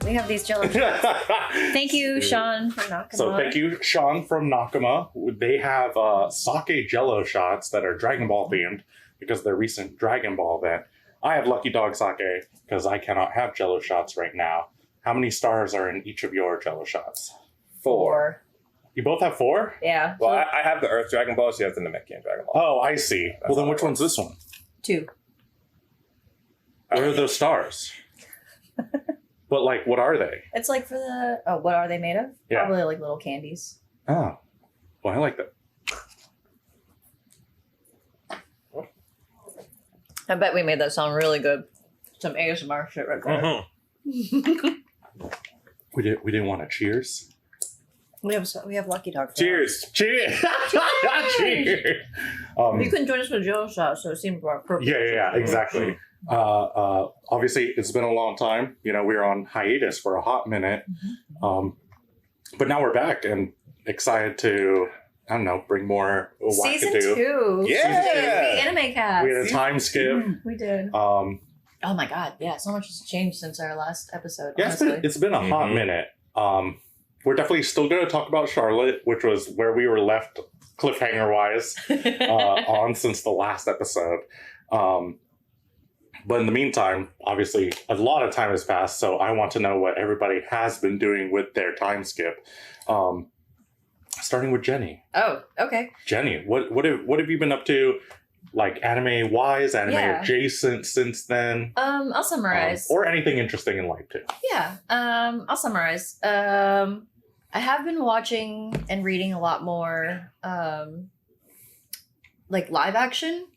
We have these jello shots. Thank you, Sean, from Nakama. So thank you, Sean from Nakama. They have sake jello shots that are Dragon Ball themed because of their recent Dragon Ball event. I have Lucky Dog sake because I cannot have jello shots right now. How many stars are in each of your jello shots? 4. You both have 4? Yeah. Well, I have the Earth Dragon Ball, so you have the Namekian Dragon Ball. Oh, I see. Well, then which one's this one? 2. What are those stars? But, like, what are they? It's like for the... Oh, what are they made of? Yeah. Probably like little candies. Oh. Well, I like that. I bet we made that sound really good. Some ASMR shit right there. We didn't want to cheers? We have Lucky Dog. Cheers. Cheers! Cheers! You couldn't join us for a jello shot, so it seemed more appropriate. Yeah, exactly. Obviously, it's been a long time. You know, we were on hiatus for a hot minute. But now we're back and excited to, I don't know, bring more Season wackadoo. 2. Yeah. The Animecast. We had a time skip. We did. Oh my god, yeah, so much has changed since our last episode. Yeah, honestly. it's been a hot minute. We're definitely still going to talk about Charlotte, which was where we were left cliffhanger-wise on since the last episode. But in the meantime, obviously, a lot of time has passed, so I want to know what everybody has been doing with their time skip. Starting with Jennii. Oh, okay. Jennii, what have you been up to, like anime-wise, adjacent since then? I'll summarize. Or anything interesting in life, too. Yeah, I'll summarize. I have been watching and reading a lot more, like live action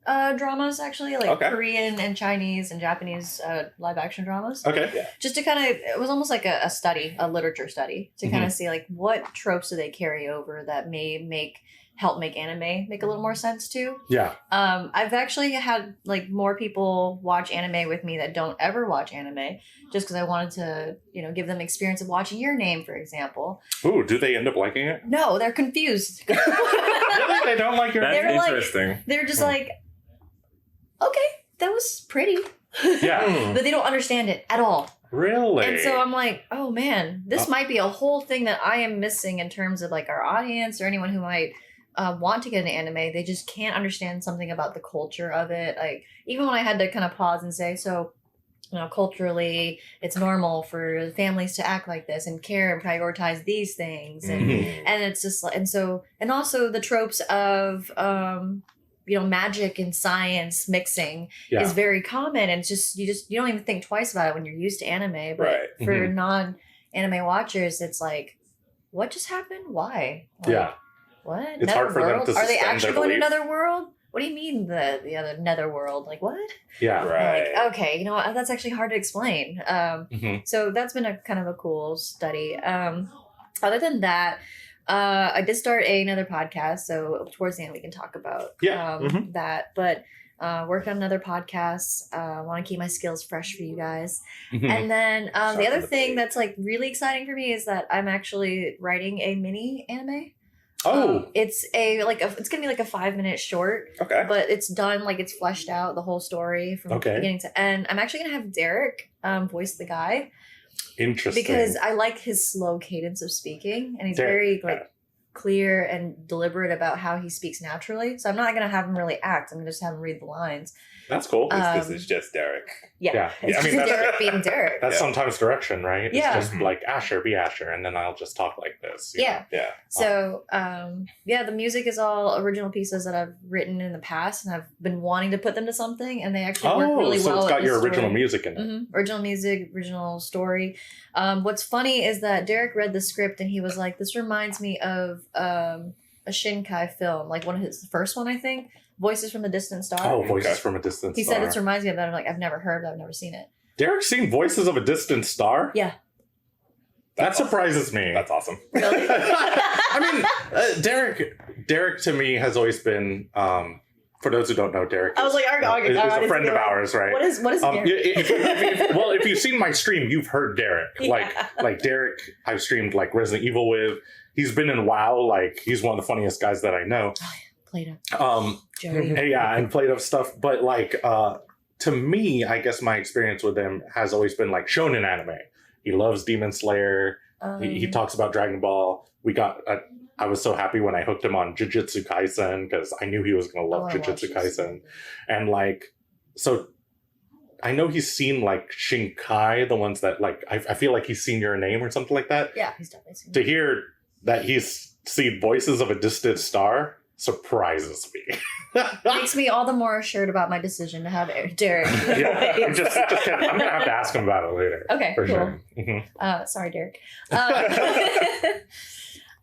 dramas, actually, like Korean and Chinese and Japanese live action dramas. Okay. Yeah. Just to kind of, it was almost like a study, a literature study, to kind of see like what tropes do they carry over that may help make anime make a little more sense too. Yeah. I've actually had like more people watch anime with me that don't ever watch anime, just because I wanted to, give them experience of watching Your Name, for example. Ooh, do they end up liking it? No, they're confused. Really? They don't like Your Name? That's interesting. They're just like, okay, that was pretty. Yeah. But they don't understand it at all. Really? And so I'm like, oh man, this might be a whole thing that I am missing in terms of like our audience or anyone who might want to get into anime. They just can't understand something about the culture of it. Like, even when I had to kind of pause and say, so, culturally, it's normal for families to act like this and care and prioritize these things. And and it's just like, and also the tropes of, magic and science mixing is very common. And it's just, you don't even think twice about it when you're used to anime. But for non-anime watchers, it's like, what just happened? Why? Like, what? It's Nether hard for world? them to Are they suspend actually their going to belief. another world? What do you mean the other netherworld? Like, what? Yeah. Right. Like, okay, you know what? That's actually hard to explain. So that's been a kind of a cool study. Other than that, I did start another podcast. So towards the end, we can talk about that. But work on another podcast. Want to keep my skills fresh for you guys. And then the other thing that's like really exciting for me is that I'm actually writing a mini anime. It's it's gonna be like a 5-minute short. Okay. But it's done, like it's fleshed out, the whole story from beginning to end. I'm actually gonna have Derek voice the guy. Interesting. Because I like his slow cadence of speaking, and he's very clear and deliberate about how he speaks naturally. So I'm not gonna have him really act. I'm gonna just have him read the lines. That's cool. This is just Derek. Yeah. It's just Derek being Derek. That's sometimes direction, right? Yeah. It's just like Asher, be Asher, and then I'll just talk like this. Yeah. Yeah. So, the music is all original pieces that I've written in the past, and I've been wanting to put them to something, and they actually work really well. So it's got with your the original story. music in it. Original music, original story. What's funny is that Derek read the script, and he was like, this reminds me of a Shinkai film, like the first one, I think. Voices from a Distant Star. Oh, Voices from a Distant He Star. said this reminds me of that. I'm like, I've never heard it. I've never seen it. Derek's seen Voices of a Distant Star? Yeah. That surprises me. That's awesome. Really? I mean, Derek to me has always been. For those who don't know, Derek I was like, is a friend of ours, right? What is Derek? If you've seen my stream, you've heard Derek. Like Derek, I've streamed like Resident Evil with. He's been in WoW. Like he's one of the funniest guys that I know. Play-Doh. Yeah, and played up stuff. But like, to me, I guess my experience with him has always been like shonen anime. He loves Demon Slayer. He talks about Dragon Ball. I was so happy when I hooked him on Jujutsu Kaisen because I knew he was going to love Jujutsu Kaisen. And like, so I know he's seen like Shinkai, the ones that like, I feel like he's seen Your Name or something like that. Yeah, he's definitely seen To hear that he's seen Voices of a Distant Star surprises me. Makes me all the more assured about my decision to have Derek. Yeah, I'm going to have to ask him about it later. Okay, for cool. sure. Mm-hmm. Sorry, Derek.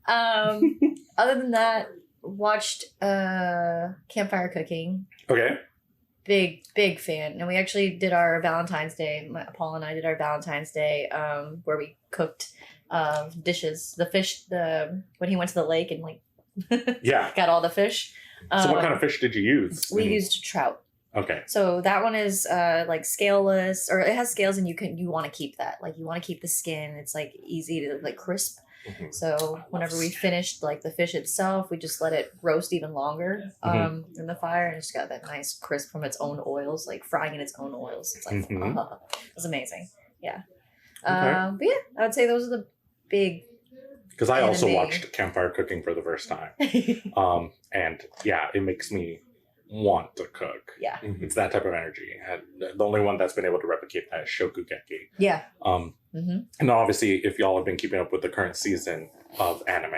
Other than that, watched Campfire Cooking. Okay. Big fan. And we actually did our Valentine's Day. Paul and I did our Valentine's Day where we cooked dishes. The fish, when he went to the lake and like Yeah. got all the fish. So what kind of fish did you use? We used trout. Okay. So that one is like scaleless, or it has scales, and you want to keep that. Like you want to keep the skin. It's like easy to like crisp. Mhm. So whenever we finished like the fish itself, we just let it roast even longer in the fire, and it's got that nice crisp from its own oils, like frying in its own oils. It's like it was amazing. Yeah. But yeah, I would say those are the big. Because I also anime. watched Campfire Cooking for the first time. And yeah, it makes me want to cook. Yeah. Mhm. It's that type of energy. And the only one that's been able to replicate that is Shokugeki. Yeah. And obviously, if y'all have been keeping up with the current season of anime,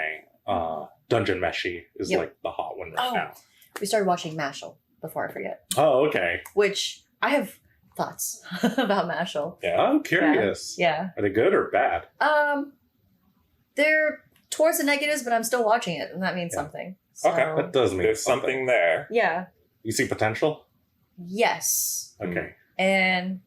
Dungeon Meshi is like the hot one right now. We started watching Mashle before I forget. Oh, okay. Which I have thoughts about Mashle. Yeah, I'm curious. Yeah. Are they good or bad? They're towards the negatives, but I'm still watching it, and that means something. So, Okay. That does mean There's something there. Yeah. You see potential? Yes. Okay. And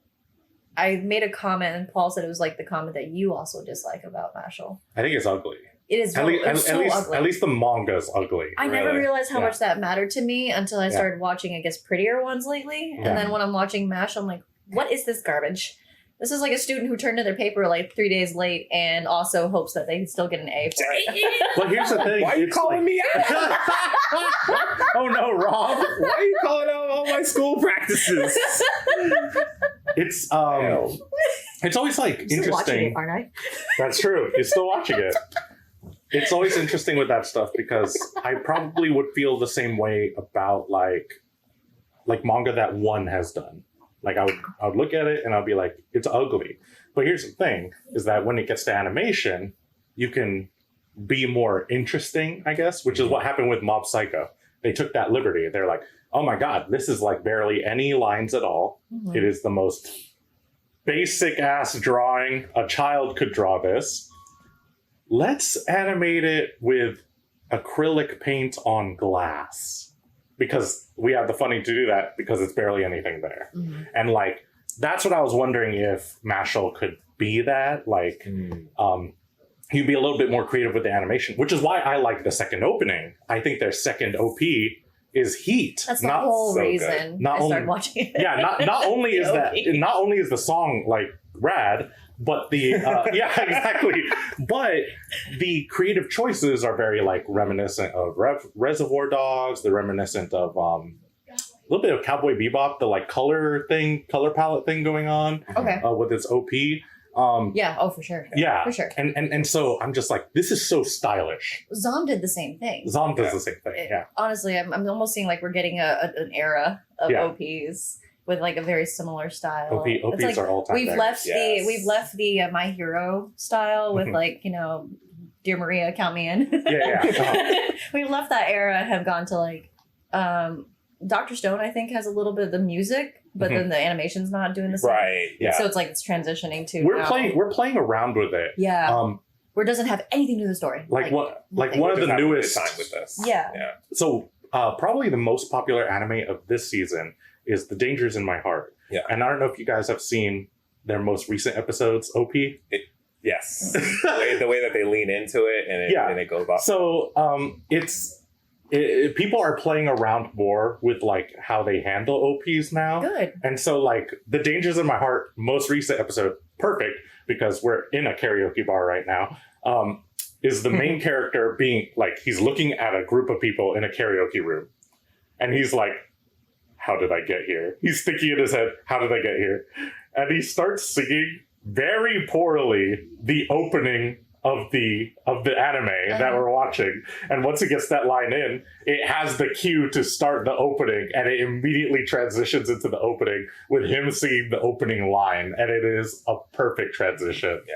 I made a comment, and Paul said it was like the comment that you also dislike about Mashle. I think it's ugly. It is At so ugly. least the manga's ugly. I never Really? realized how Yeah. much that mattered to me until I started watching, I guess, prettier ones lately. Yeah. And then when I'm watching MASH, I'm like, what is this garbage? This is like a student who turned in their paper like 3 days late and also hopes that they still get an A for it. Well, here's the thing. Why are you it's calling me out? Oh no, Rob. Why are you calling out all my school practices? It's Hell. it's always like I'm still watching interesting. it, aren't I? That's true. You're still watching it. It's always interesting with that stuff because I probably would feel the same way about like manga that one has done. Like I would look at it and I'd be like, it's ugly. But here's the thing, is that when it gets to animation, you can be more interesting, I guess, which is what happened with Mob Psycho. They took that liberty. They're like, oh my God, this is like barely any lines at all. Mhm. It is the most basic ass drawing. A child could draw this. Let's animate it with acrylic paint on glass. Because we have the funding to do that because it's barely anything there. Mhm. And like, that's what I was wondering if Mashle could be that. Like, he'd be a little bit more creative with the animation, which is why I like the second opening. I think their second OP is heat. That's the not whole so good. reason Not I started only- watching it. Yeah, not only is that OP. not only is the song like rad, but the yeah, exactly. But the creative choices are very like reminiscent of Reservoir Dogs. They're reminiscent of a little bit of Cowboy Bebop. The like color palette thing going on Okay. with its OP. Yeah. Oh, for sure. Yeah, For sure. and so I'm just like, this is so stylish. Zom did the same thing. Zom does Yeah. the same thing. Yeah. Honestly, I'm almost seeing like we're getting an era of Yeah. OPs with like a very similar style. OPs It's like are all time. we've left Yes. the My Hero style with Mhm. like, Dear Maria, count me in. Yeah. We've left that era and have gone to like Dr. Stone, I think, has a little bit of the music, but Mhm. then the animation's not doing the same. Right. Yeah. So it's like it's transitioning to We're now. playing around with it. Yeah. Where it doesn't have anything to do with the story. Like what? Like nothing. one of Just the having a good newest. time with this. Yeah. Yeah. So probably the most popular anime of this season is The Dangers in My Heart. Yeah. And I don't know if you guys have seen their most recent episodes, OP. Yes. The way that they lean into it and it goes off. So people are playing around more with like how they handle OPs now. Good. And so like the Dangers in My Heart most recent episode, perfect because we're in a karaoke bar right now. Is the main character being like he's looking at a group of people in a karaoke room, and he's like, "How did I get here?" He's thinking in his head, "How did I get here?" And he starts singing very poorly the opening of the anime that we're watching. And once it gets that line in, it has the cue to start the opening, and it immediately transitions into the opening with him singing the opening line, and it is a perfect transition. Yeah.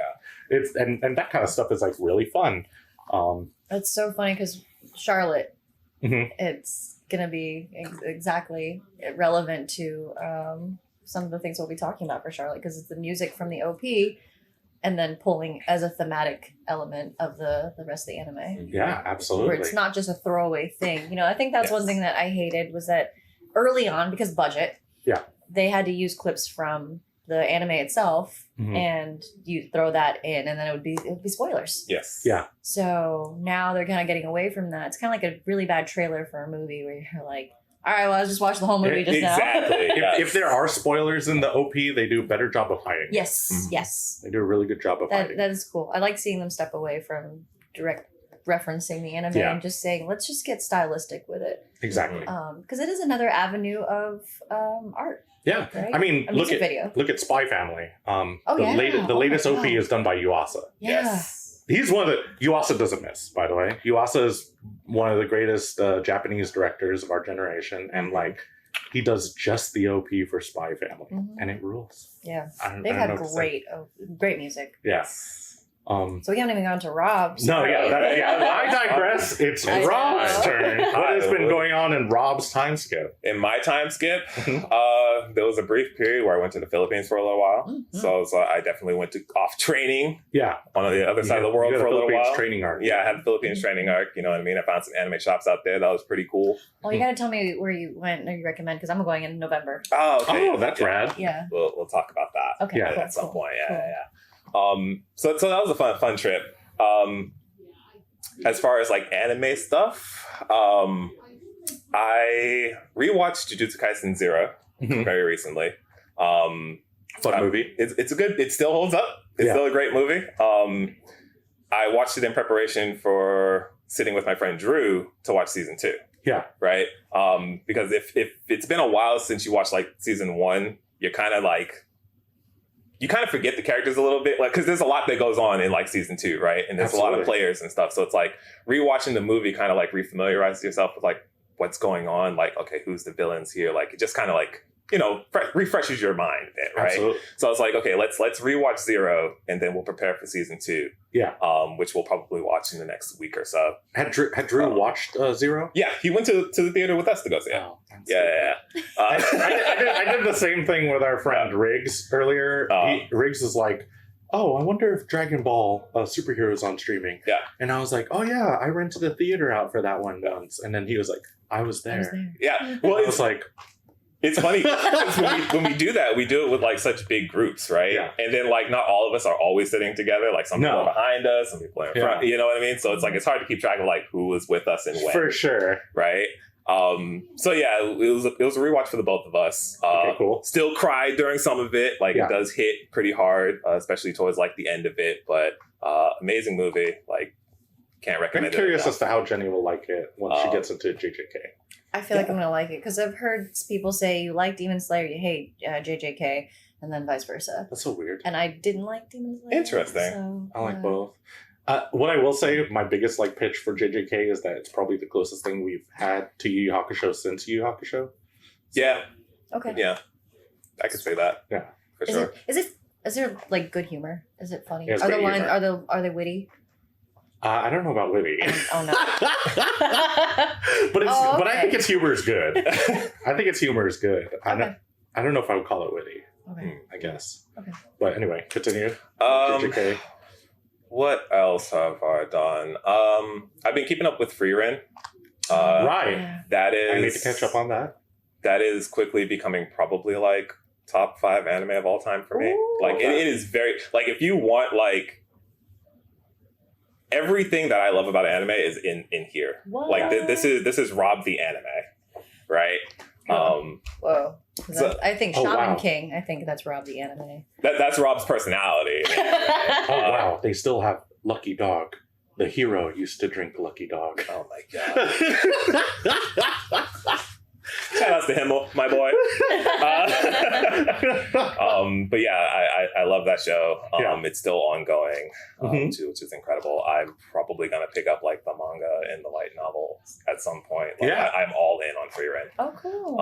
It's and that kind of stuff is like really fun. It's so funny because Charlotte, Mhm. it's gonna be exactly relevant to some of the things we'll be talking about for Charlotte, because it's the music from the OP and then pulling as a thematic element of the rest of the anime. Yeah, absolutely. Where it's not just a throwaway thing. You know, I think that's one thing that I hated was that early on, because budget, they had to use clips from the anime itself and you throw that in, and then it would be spoilers. Yes. Yeah. So now they're kind of getting away from that. It's kind of like a really bad trailer for a movie where you're like, all right, well, I just watched the whole movie just now. Exactly. If there are spoilers in the OP, they do a better job of hiding. Yes, yes. They do a really good job of hiding. That is cool. I like seeing them step away from direct referencing the anime and just saying, let's just get stylistic with it. Exactly. Because it is another avenue of art. Yeah. Right? I mean, A look music at video. Spy Family. Oh, the yeah. the Oh, latest my OP God. is done by Yuasa. Yeah. Yes. He's one of the Yuasa doesn't miss, by the way. Yuasa is one of the greatest Japanese directors of our generation, and like he does just the OP for Spy Family, and it rules. Yeah. I They've don't had know what to say. great music. Yeah. So we haven't even gone to Rob's. No, I digress. It's I Rob's know. turn. What has been going on in Rob's time skip? In my time skip, there was a brief period where I went to the Philippines for a little while. So I definitely went off training. Yeah. On the other side of the world for a little Philippines while. Training arc. Yeah, I had the Philippines training arc. You know what I mean? I found some anime shops out there. That was pretty cool. Well, you got to tell me where you went or you recommend, because I'm going in November. Oh, okay. Oh, that's rad. Yeah. We'll talk about that. Okay. Yeah, cool, at some cool, point. cool. Yeah. So that was a fun trip. As far as like anime stuff, I rewatched Jujutsu Kaisen 0 very recently. Fun movie. It still holds up. It's still a great movie. I watched it in preparation for sitting with my friend Drew to watch season 2. Yeah. Right. Because if it's been a while since you watched like season 1, you're kind of like, you kind of forget the characters a little bit, like, because there's a lot that goes on in like season 2, right? And there's a lot of players and stuff. So it's like rewatching the movie kind of like refamiliarizes yourself with like what's going on. Like, okay, who's the villains here? Like, it just kind of like, you know, refreshes your mind a bit, right? Absolutely. So it's like, okay, let's rewatch 0, and then we'll prepare for season 2. Yeah. Which we'll probably watch in the next week or so. Had Drew watched 0? Yeah, he went to the theater with us to go see it. Oh, Yeah. I did the same thing with our friend Riggs earlier. Riggs was like, oh, I wonder if Dragon Ball Superheroes on streaming. Yeah. And I was like, oh yeah, I rented the theater out for that one once. And then he was like, I was there. Yeah. Well, I was like, it's funny because when we do that, we do it with like such big groups, right? Yeah. And then like not all of us are always sitting together. Like some people are behind us, some people are in front. You know what I mean? So it's like it's hard to keep track of like who was with us and when. For sure. Right. So yeah, it was a rewatch for the both of us. Okay, cool. Still cried during some of it. Like it does hit pretty hard, especially towards like the end of it. But amazing movie. Like can't recommend it. I'm curious as to how Jennii will like it once she gets into JJK. I feel like I'm gonna like it because I've heard people say you like Demon Slayer, you hate JJK, and then vice versa. That's so weird. And I didn't like Demon Slayer. Interesting. So, I like both. What I will say, my biggest like pitch for JJK is that it's probably the closest thing we've had to Yu Yu Hakusho since Yu Yu Hakusho. Yeah. Okay. Yeah. I could say that. Yeah. For sure. Is there like good humor? Is it funny? It's Are the good lines humor. are they witty? I don't know about witty. Oh no. but okay. I think its humor is good. I think its humor is good. Okay. I don't know if I would call it witty. Okay. I guess. Okay. But anyway, continue. JJK. What else have I done? I've been keeping up with Frieren. Right. Yeah. That is. I need to catch up on that. That is quickly becoming probably like top 5 anime of all time for me. Ooh. Like it is very like if you want like everything that I love about anime is in here. What? Like this is Rob the anime, right? Whoa. So- I think Oh, Shaman wow. King. I think that's Rob the anime. That's Rob's personality. Oh wow, they still have Lucky Dog. The hero used to drink Lucky Dog. Oh my god! Shout outs to him, my boy. But yeah, I love that show. Yeah. It's still ongoing Mhm. too, which is incredible. I'm probably gonna pick up like the manga and the light novel at some point. Like, Yeah. I'm all in on Free Rent. Oh, cool.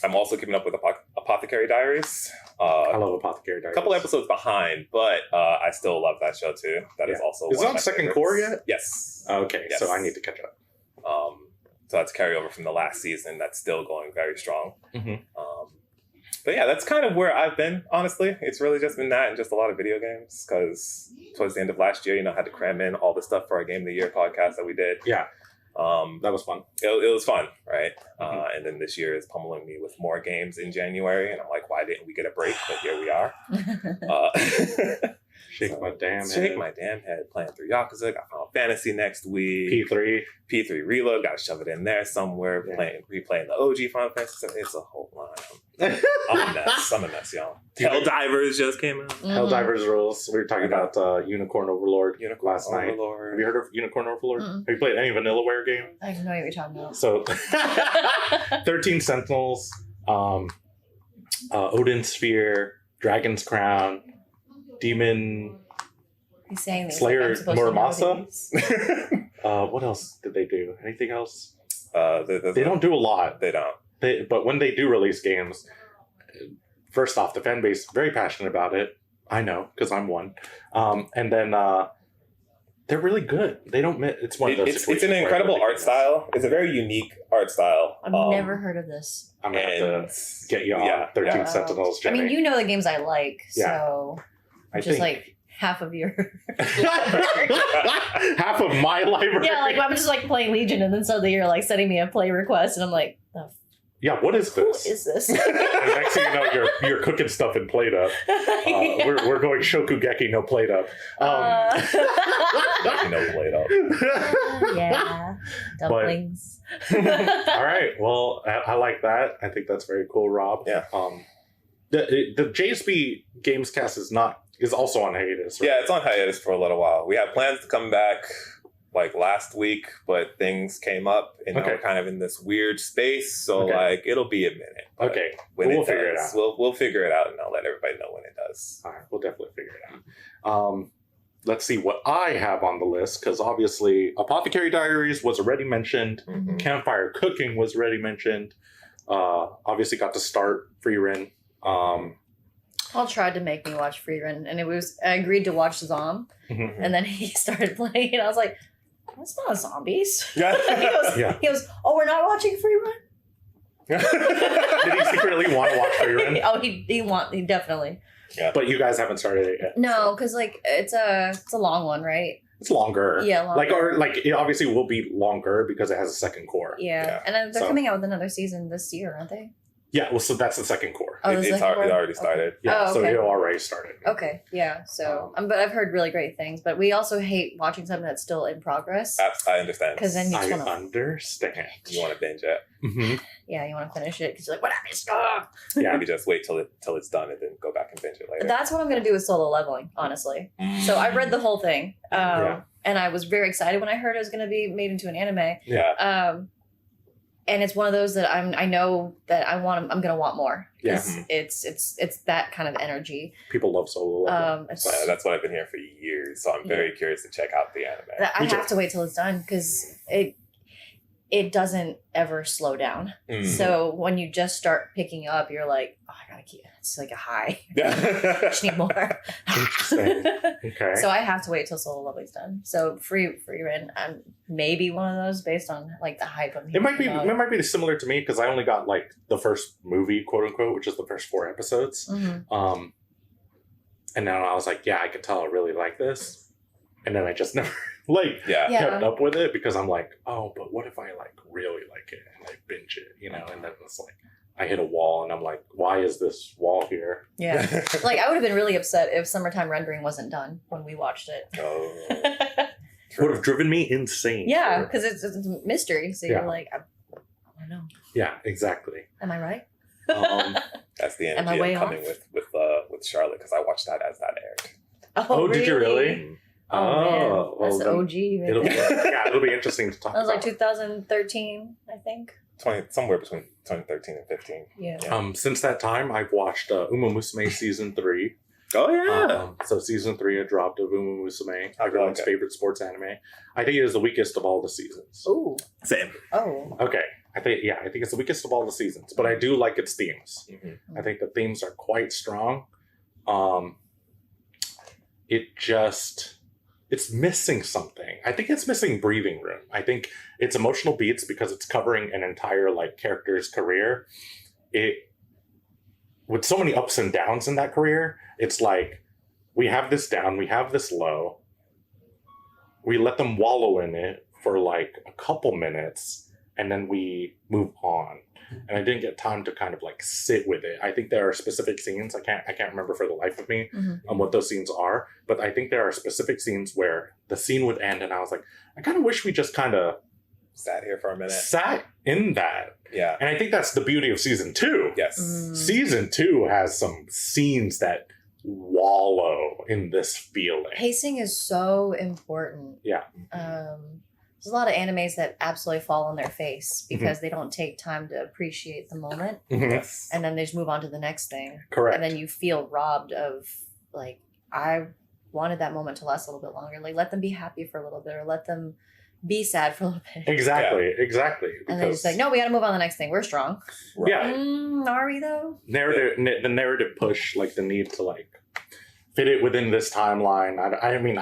I'm also keeping up with Apothecary Diaries. I love Apothecary Diaries. A couple episodes behind, but I still love that show too. That is Yeah. also Is it one of on my second favorites. core yet? Yes. Okay, Yes. so I need to catch up. So that's carryover from the last season. That's still going very strong. Mhm. But yeah, that's kind of where I've been. Honestly, it's really just been that and just a lot of video games. Because towards the end of last year, I had to cram in all the stuff for our Game of the Year podcast that we did. Yeah, that was fun. It was fun, right? Mhm. And then this year is pummeling me with more games in January, and I'm like, why didn't we get a break? But here we are. Shake my damn Shake head. my damn head. Playing through Yakuza. Got Final Fantasy next week. P3. P3 Reload. Got to shove it in there somewhere. Yeah. Replaying the OG Final Fantasy. It's a whole line. I'm a mess, y'all. Helldivers just came out. Helldivers rules. We were talking about Unicorn Overlord last night. Overlord. Have you heard of Unicorn Overlord? Mm-mm. Have you played any Vanillaware game? I have no idea what you're talking about. So, 13 Sentinels, Odin Sphere, Dragon's Crown, Demon. He's saying these Slayer like I'm supposed to know Muramasa? these. What else did they do? Anything else? They They don't do a lot. They don't. But when they do release games, first off, the fan base very passionate about it. I know because I'm one. And then they're really good. They don't. It's one of those. It's an situations where incredible everybody art can- style. It's a very unique art style. I've never heard of this. I'm gonna have to get you on Yeah, 13 yeah. Sentinels. I mean, Jennii. you know the games I like, so I just think like half of your. half of my library. Yeah, like I'm just like playing Legion, and then suddenly you're like sending me a play request, and I'm like, the Yeah, what is who this? is this? And next thing you know, you're cooking stuff in plate up. We're going Shokugeki, no plate up. No plate up. Yeah, dumplings. All right. Well, I like that. I think that's very cool, Rob. Yeah. The JSB Gamescast is also on hiatus. Right? Yeah, it's on hiatus for a little while. We had plans to come back like last week, but things came up and now Okay. we're kind of in this weird space. So Okay. like it'll be a minute. But Okay. when We'll it figure it does, out. We'll figure it out and I'll let everybody know when it does. All right. We'll definitely figure it out. Let's see what I have on the list because obviously Apothecary Diaries was already mentioned. Mhm. Campfire Cooking was already mentioned. Obviously got to start Free Run. Paul tried to make me watch Free Run, and I agreed to watch Zom, Mhm. and then he started playing, and I was like, that's not zombies. Yeah. Yeah. He goes, oh, we're not watching Free Run? Did he secretly want to watch Free Run? Oh, he definitely. But you guys haven't started it yet. No, because like it's a long one, right? It's longer. Yeah, longer. It obviously will be longer because it has a second core. Yeah, Yeah. and then they're So- coming out with another season this year, aren't they? Yeah, well, so that's the second core. Oh, It the second one? already started. Yeah, Oh, so okay. it already started. Okay, yeah. So, but I've heard really great things. But we also hate watching something that's still in progress I understand. because then you I just want to, understand. You want to binge it. Mhm. yeah, you want to finish it because you're like, what happened? Stop. Yeah. Maybe just wait till it's done and then go back and binge it later. That's what I'm gonna do with solo leveling, honestly. So I read the whole thing, Yeah. and I was very excited when I heard it was gonna be made into an anime. Yeah. And it's one of those that I know that I'm gonna want more. Yeah. 'Cause it's that kind of energy. People love solo leveling. It's, So that's what I've been hearing for years. So I'm very curious to check out the anime. that I Me too. have to wait till it's done because it doesn't ever slow down. Mm. So when you just start picking up, you're like, oh, I gotta keep. It's like a high. I Yeah. just need more. Interesting. Okay. So I have to wait till solo leveling's done. So free run, maybe one of those based on like the hype of it might be similar to me because I only got like the first movie, quote unquote, which is the first 4 episodes. Mm-hmm. And now I was like, yeah, I could tell I really like this. And then I just never Yeah. Yeah. kept up with it because I'm like, oh, but what if I like really like it and I binge it, you know? And then it's like I hit a wall and I'm like, why is this wall here? Yeah. Like I would have been really upset if Summertime Rendering wasn't done when we watched it. Oh. would have driven me insane. Yeah, because it's a mystery. So Yeah. you're like, I don't know. Yeah, exactly. Am I right? That's the Am I energy way I'm coming off? with Charlotte, because I watched that as that aired. Oh, did you really? Oh, man. That's the then OG. Right It'll be, there. it'll be interesting to talk That was like about. 2013, I think. Somewhere between 2013 and 15. Yeah. Since that time, I've watched Uma Musume season 3. Oh yeah. So season 3 had dropped of Uma Musume, I everyone's like it. favorite sports anime. I think it is the weakest of all the seasons. Ooh. Same. Oh. Okay, I think it's the weakest of all the seasons, but I do like its themes. Mm-hmm. I think the themes are quite strong. It's missing something. I think it's missing breathing room. I think it's emotional beats because it's covering an entire like character's career. With so many ups and downs in that career, it's like we have this down, we have this low. We let them wallow in it for like a couple minutes, and then we move on. And I didn't get time to kind of like sit with it. I think there are specific scenes. I can't remember for the life of me what those scenes are. But I think there are specific scenes where the scene would end, and I was like, I kind of wish we just kind of Sat here for a minute. sat in that. Yeah. And I think that's the beauty of season 2. Yes. Season 2 has some scenes that wallow in this feeling. Pacing is so important. Yeah. There's a lot of animes that absolutely fall on their face because they don't take time to appreciate the moment, Yes. and then they just move on to the next thing. Correct. And then you feel robbed of, like, I wanted that moment to last a little bit longer. Like, let them be happy for a little bit, or let them be sad for a little bit. Exactly. And then it's like, no, we got to move on to the next thing. We're strong. Yeah. Are we though? The narrative push, like the need to like fit it within this timeline. I mean,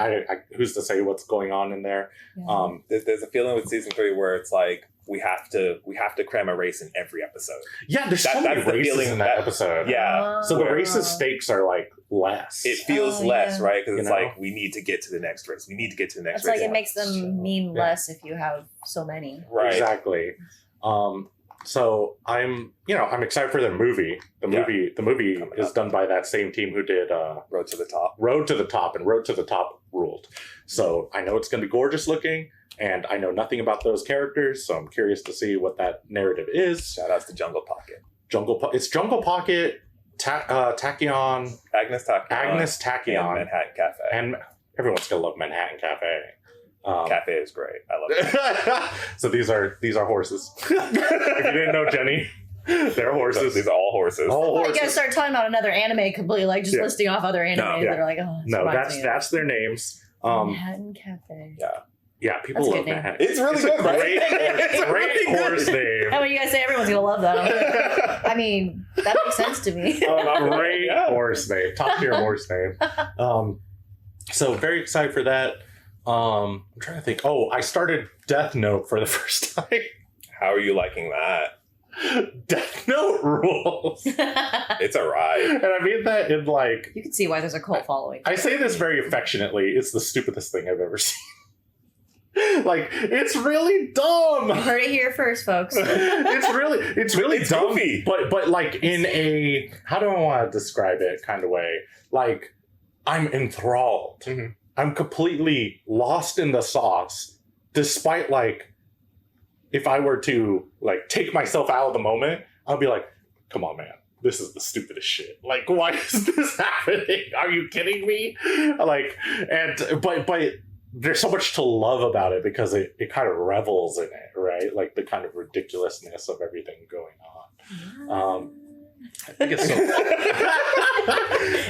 who's to say what's going on in there? Yeah. There's a feeling with season 3 where it's like we have to cram a race in every episode. Yeah, there's so many That's the races feeling in that episode. Yeah. So the Where- races stakes are like less. It feels Oh, less, yeah. right? Because it's You know? like we need to get to the next race. We need to get to the next It's race. like it makes them So, mean yeah. less if you have so many. Right. Exactly. So I'm excited for their movie. The movie Coming is up. done by that same team who did Road to the top. Road to the Top, and Road to the Top ruled. So I know it's going to be gorgeous looking, and I know nothing about those characters, so I'm curious to see what that narrative is. Shout outs to Jungle Pocket. It's Jungle Pocket, Tachyon, Agnes Tachyon. Agnes And Tachyon, Manhattan Cafe. and everyone's gonna love Manhattan Cafe. Cafe is great. I love it. So these are horses. If you didn't know, Jennii, they're horses. These are all horses. All Well, you horses. gotta start talking about another anime completely, like just Yeah. listing off other animes No, yeah. that are like, oh, No, reminds me of that's their names. Manhattan Cafe. Yeah, people That's a love good name. Manhattan. It's really It's a good, right? great, It's great really good. horse name. And when you guys say everyone's gonna love that, I'm like, I mean, that makes sense to me. Great horse name, top tier horse name. So very excited for that. I'm trying to think. Oh, I started Death Note for the first time. How are you liking that? Death Note rules, It's a ride. and I mean that in like. You can see why there's a cult following. I say this very affectionately. It's the stupidest thing I've ever seen. Like, it's really dumb. You heard it here first, folks. It's really It's dumb, goofy. but like in a, how do I want to describe it kind of way? Like, I'm enthralled. Mhm. I'm completely lost in the sauce, despite like, if I were to like take myself out of the moment, I'll be like, come on, man. This is the stupidest shit. Like, why is this happening? Are you kidding me? Like, but there's so much to love about it because it kind of revels in it, right? Like the kind of ridiculousness of everything going on. I think it's so.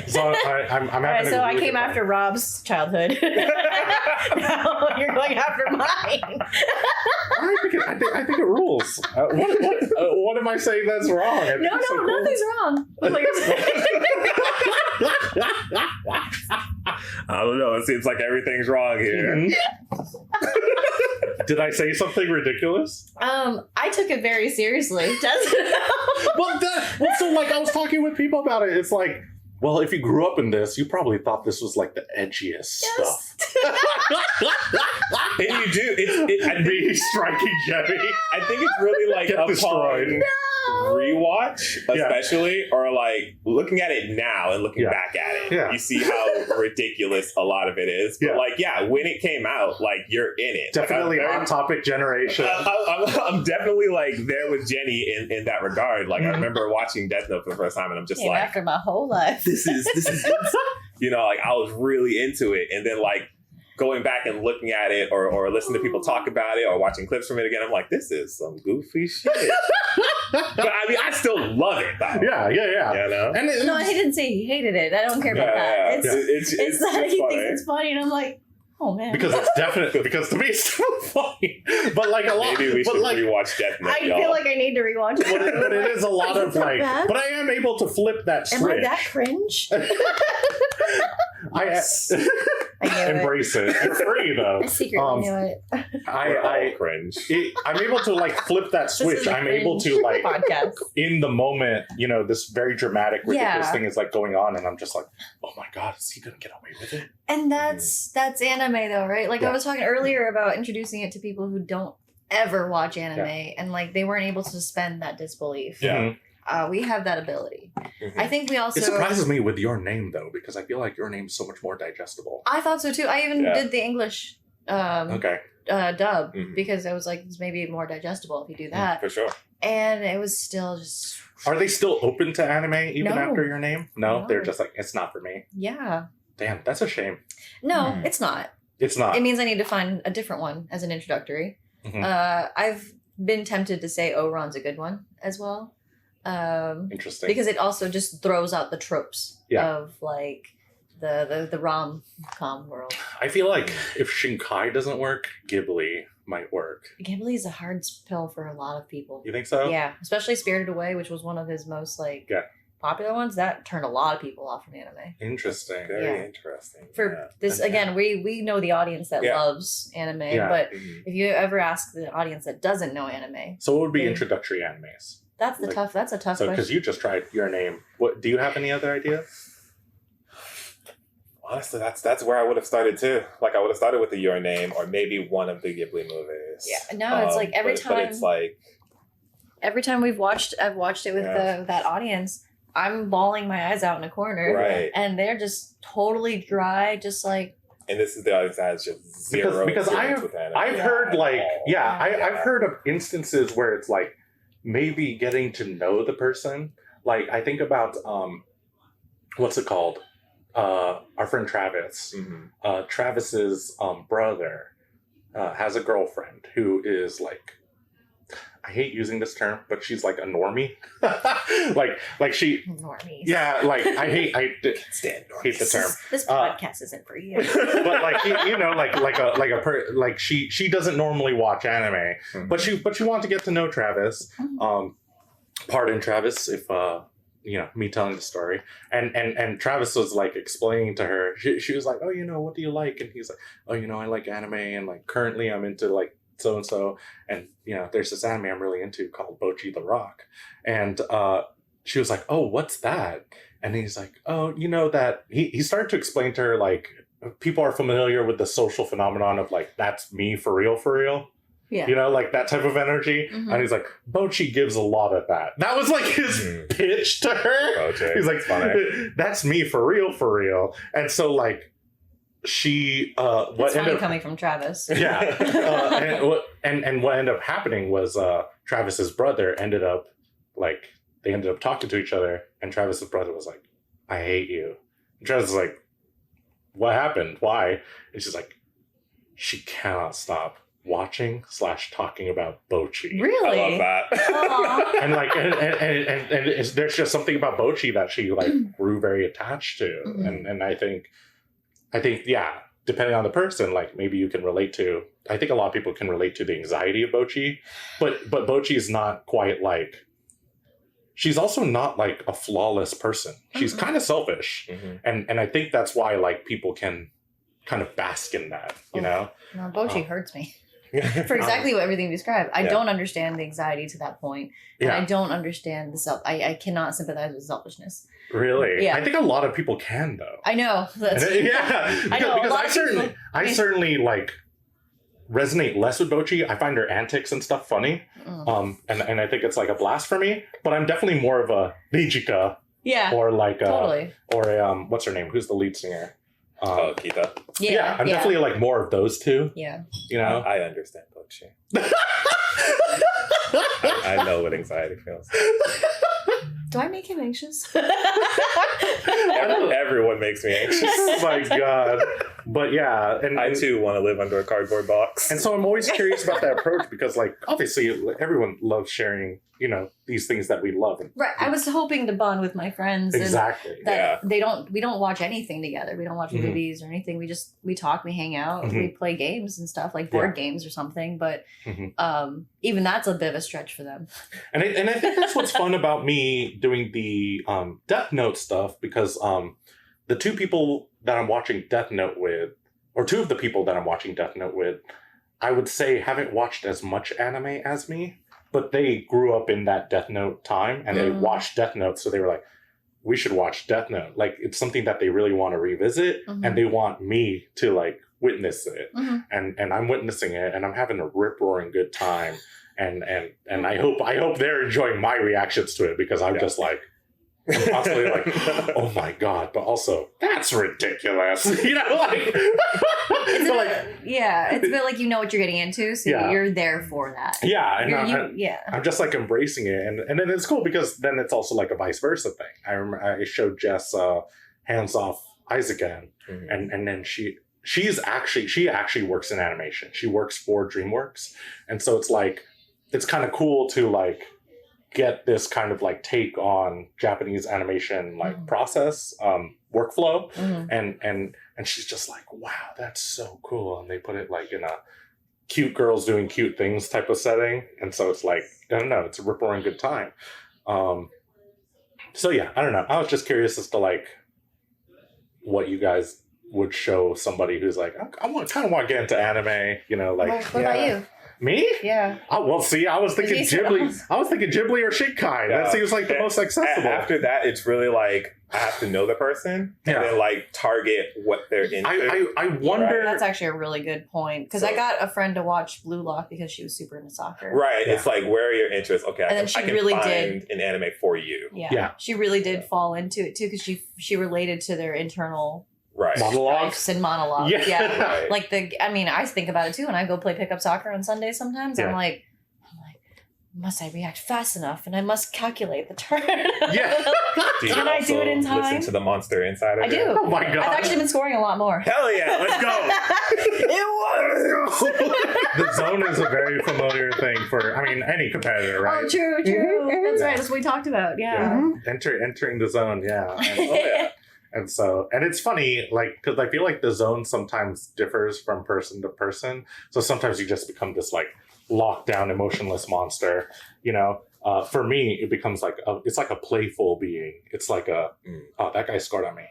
So I'm All right, having. so I came after Rob's childhood. Now you're going after mine. I think it rules. What am I saying that's wrong? I think No, it's so cool. nothing's wrong. That's what you're saying. I don't know. It seems like everything's wrong here. Did I say something ridiculous? I took it very seriously. So like I was talking with people about it. It's like, well, if you grew up in this, you probably thought this was like the edgiest stuff. And you do. I Me striking Jennii. I think it's really like Get upon destroyed. rewatch, especially, or like looking at it now and looking back at it. Yeah. You see how ridiculous a lot of it is. But like, when it came out, like you're in it. Definitely like, on topic generation. I'm definitely like there with Jennii in that regard. Like I remember watching Death Note for the first time, and I'm just like, after my whole life. this is like I was really into it, and then like going back and looking at it or listening to people talk about it or watching clips from it again, I'm like, this is some goofy shit. But I mean, I still love it though. Yeah. You know? And No, he didn't say he hated it. I don't care about that. It's that he funny. thinks it's funny, and I'm like, oh man. because it's definitely because to me it's so funny. But like a lot. Maybe we should like, rewatch Death Note. I feel like I need to rewatch it. but it is a lot of that like. bad? But I am able to flip that switch. Am I that cringe? I knew embrace it. You're free though. I secretly knew it. I cringe. I'm able to like flip that switch. I'm able to like podcast. in the moment, this very dramatic, ridiculous thing is like going on, and I'm just like, oh my god, is he gonna get away with it? And that's anime though, right? Like I was talking earlier about introducing it to people who don't ever watch anime, and like they weren't able to suspend that disbelief. Yeah. We have that ability. I think we also. It surprises me with your name though, because I feel like your name's so much more digestible. I thought so too. I even did the English dub because I was like, it's maybe more digestible if you do that. For sure. And it was still just. Are they still open to anime even No. after your name? No, No. they're just like, it's not for me. Yeah. Damn, that's a shame. No, it's not. It's not. It means I need to find a different one as an introductory. Mhm. I've been tempted to say Oron's a good one as well. Interesting. Because it also just throws out the tropes of like the rom-com world. I feel like if Shinkai doesn't work, Ghibli might work. Ghibli is a hard pill for a lot of people. You think so? Yeah, especially Spirited Away, which was one of his most popular ones. That turned a lot of people off from anime. Interesting. Very interesting. For this, again, we know the audience that loves anime, but if you ever ask the audience that doesn't know anime, So what would be introductory animes? that's a tough So question. because you just tried your name, what do you have any other ideas? Honestly, that's where I would have started too. Like I would have started with the Your Name or maybe one of the Ghibli movies. Yeah, no, it's like every time. But it's like Every time I've watched it with that audience, I'm bawling my eyes out in a corner, right, and they're just totally dry, just like. And this is the audience that has just zero because experience with anime. I've heard like I've heard of instances where it's like maybe getting to know the person. Like I think about what's it called? Our friend Travis. Mm-hmm. Travis's brother has a girlfriend who is like, I hate using this term, but she's like a normie. like she Normies. Yeah, like I hate Stand normies. hate the term. This podcast isn't for you. But like she doesn't normally watch anime, but she wanted to get to know Travis. Pardon Travis if me telling the story, and Travis was like explaining to her. She was like, oh, what do you like? And he's like, oh, I like anime, and like currently I'm into like so and so, and there's this anime I'm really into called Bocchi the Rock, and she was like, oh, what's that? And he's like, oh, that he started to explain to her like people are familiar with the social phenomenon of like that's me for real. Yeah. Like that type of energy. Mm-hmm. And he's like, Bocchi gives a lot of that. That was like his pitch to her. Bocchi. He's like, that's me for real. And so like she It's funny coming from Travis. Yeah. And what ended up happening was Travis's brother ended up talking to each other, and Travis's brother was like, I hate you. And Travis was like, what happened? Why? And she's like, she cannot stop watching / talking about Bocchi. Really? I love that. And like and there's just something about Bocchi that she like grew very attached to. Mm-hmm. And I think depending on the person, like maybe you can relate to, I think a lot of people can relate to the anxiety of Bocchi, but Bocchi is not quite like, she's also not like a flawless person. She's kind of selfish. And I think that's why like people can kind of bask in that, No, Bocchi hurts me. for exactly what everything you described. I Yeah. don't understand the anxiety to that point, and Yeah. I don't understand the I cannot sympathize with selfishness. Really? Yeah. I think a lot of people can though. I know. That's Yeah. I know, a Because lot of people- I certainly like resonate less with Bochi. I find her antics and stuff funny. And I think it's like a blast for me. But I'm definitely more of a Nijika Yeah. or like Totally. or a what's her name? Who's the lead singer? Kita. Yeah. I'm definitely like more of those two. Yeah. You know? I understand Bochi. I know what anxiety feels. Do I make him anxious? Everyone makes me anxious. Oh my god. But yeah, and I too want to live under a cardboard box. And so I'm always curious about that approach because, like, obviously everyone loves sharing, you know, these things that we love. And Right. I was hoping to bond with my friends. exactly. And that we don't watch anything together. We don't watch Mhm. movies or anything. We talk, we hang out, Mhm. we play games and stuff like board games or something. But Mhm. even that's a bit of a stretch for them. And I think that's what's fun about me doing the Death Note stuff because the two people that I'm watching Death Note with, or two of the people that I'm watching Death Note with, I would say haven't watched as much anime as me, but they grew up in that Death Note time and they watched Death Note, so they were like, we should watch Death Note. Like, it's something that they really want to revisit and they want me to like witness it. And I'm witnessing it and I'm having a rip-roaring good time. And I hope they're enjoying my reactions to it because I'm just like, I'm constantly like, oh my god, but also that's ridiculous, you know, like, It's but, a like, bit, yeah, it's a bit like you know what you're getting into, so Yeah. you're there for that. yeah, and Yeah. I'm just like embracing it, and then it's cool because then it's also like a vice versa thing. I remember I showed Jess Hands Off Isaacen, and then she actually works in animation. She works for DreamWorks, and so it's kind of cool to like get this kind of like take on Japanese animation like process workflow, and she's just like, wow, that's so cool, and they put it like in a cute girls doing cute things type of setting, and so it's like, I don't know, it's a rip-roaring good time. So yeah, I don't know, I was just curious as to like what you guys would show somebody who's like, I want to get into anime, you know, like. Well, what about you? Me? Yeah. Oh, well, see, I was thinking Ghibli. I was thinking Ghibli or Shinkai. Yeah. That seems like the most accessible. After that, it's really like I have to know the person and then like target what they're into. I wonder. That's actually a really good point because I got a friend to watch Blue Lock because she was super into soccer. Right. Yeah. It's like, where are your interests? Okay, And then I can really find did- an anime for you. Yeah. She really did fall into it too because she related to their internal Right. Monologues? strifes and monologues. Yeah. Yeah. Right. Like I think about it too when I go play pickup soccer on Sundays sometimes. Yeah. I'm like, must I react fast enough? And I must calculate the turn. Yeah. Do you Can I do it in also time? Listen to the monster inside of I you? do. Oh my god. I've actually been scoring a lot more. Hell yeah, let's go. The zone is a very familiar thing for, I mean, any competitor, right? Oh, true. That's right. That's what we talked about. Yeah. Entering the zone, yeah. Oh yeah. And so, and it's funny, like, because I feel like the zone sometimes differs from person to person. So sometimes you just become this, like, locked down, emotionless monster. You know, for me, it becomes like, it's like a playful being. It's like oh, that guy scored on me.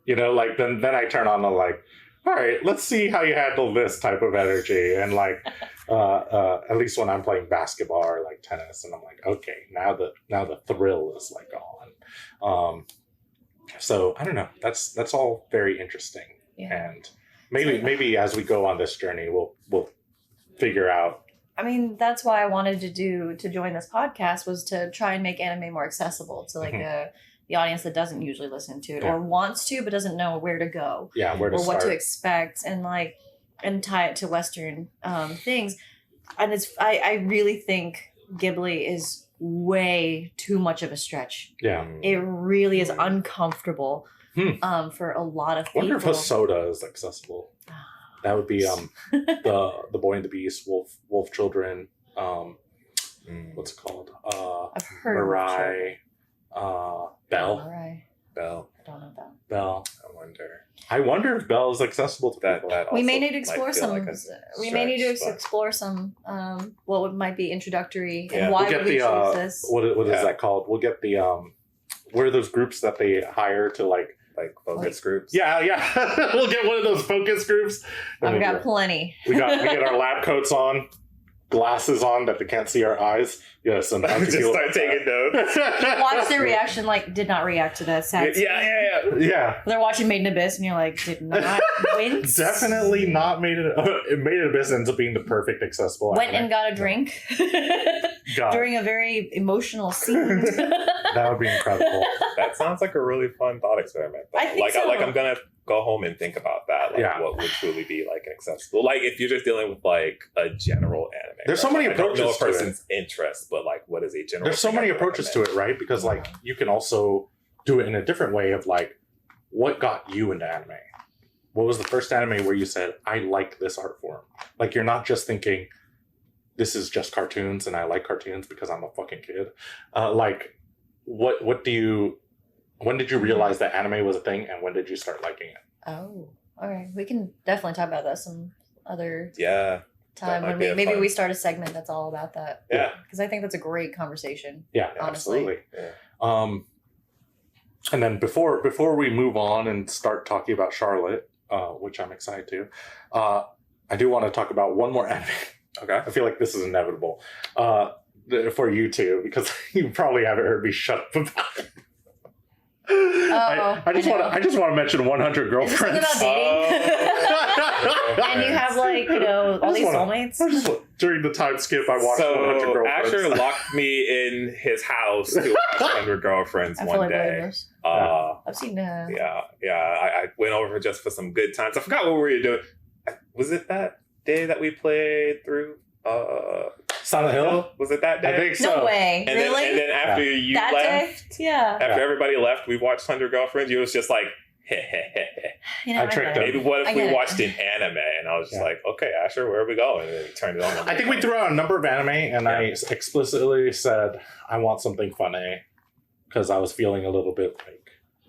You know, like, then I turn on the, like, all right, let's see how you handle this type of energy. And, like, at least when I'm playing basketball or, like, tennis, and I'm like, okay, now the thrill is, like, on. So I don't know. That's all very interesting, and maybe as we go on this journey, we'll figure out. I mean, that's why I wanted to join this podcast was to try and make anime more accessible to like the audience that doesn't usually listen to it or wants to but doesn't know where to go. Yeah, where to or start. what to expect, and tie it to Western things. And I really think Ghibli is way too much of a stretch. Yeah, It really is uncomfortable for a lot of I people. wonder if Hosoda is accessible. That would be the Boy and the Beast, Wolf Children. What's it called? I've heard Mirai, Belle. Mirai. Belle. I don't know that. Belle. I wonder. I wonder if Belle is accessible to That people. that We also may need to might explore feel some. like a We may need to stretch, but- explore some. What might be introductory Yeah. and why We'll get would we the choose this? what is that called? We'll get the what are those groups that they hire to like Like focus groups. Yeah. We'll get one of those focus groups. I've got plenty. We get our lab coats on, glasses on that they can't see our eyes. Yes, and just start taking notes. Watch their reaction, like, did not react to that sad scene. Yeah. They're watching Made in Abyss, and you're like, did not wince. Definitely not Made in Abyss ends up being the perfect accessible. Went and got a drink during a very emotional scene. That would be incredible. That sounds like a really fun thought experiment. I think so. I'm gonna go home and think about that. Like, what would truly be like accessible? Like, if you're just dealing with like a general anime. There's so many approaches I don't know a to person's interest, but like, what is a general? There's so many approaches to it, right? Because like you can also do it in a different way of like, what got you into anime? What was the first anime where you said, I like this art form? Like, you're not just thinking, this is just cartoons and I like cartoons because I'm a fucking kid. Like, when did you realize that anime was a thing and when did you start liking it? Oh, all right. We can definitely talk about that some other time when maybe we start a segment that's all about that. Yeah. Because I think that's a great conversation. Yeah, honestly. Absolutely. Yeah. And then before we move on and start talking about Charlotte, which I'm excited to, I do want to talk about one more anime. Okay. I feel like this is inevitable for you two because you probably haven't heard me shut up about it. I just want to mention 100 Girlfriends. Is this about dating? And you have like, all these soulmates? During the time skip, I watched 100 Girlfriends. Asher locked me in his house to watch 100 Girlfriends one day. I've seen I went over just for some good times. I forgot what we were doing. Was it that day that we played through Silent Hill? Was it that day? I think so. No way. And really? Then after you that left, day? after everybody left, we watched 100 Girlfriends. You was just like, I tricked him. Maybe what if we watched an anime? And I was just like, okay, Asher, where are we going? And then we turned it on. I think we threw out a number of anime, and I explicitly said, I want something funny, because I was feeling a little bit like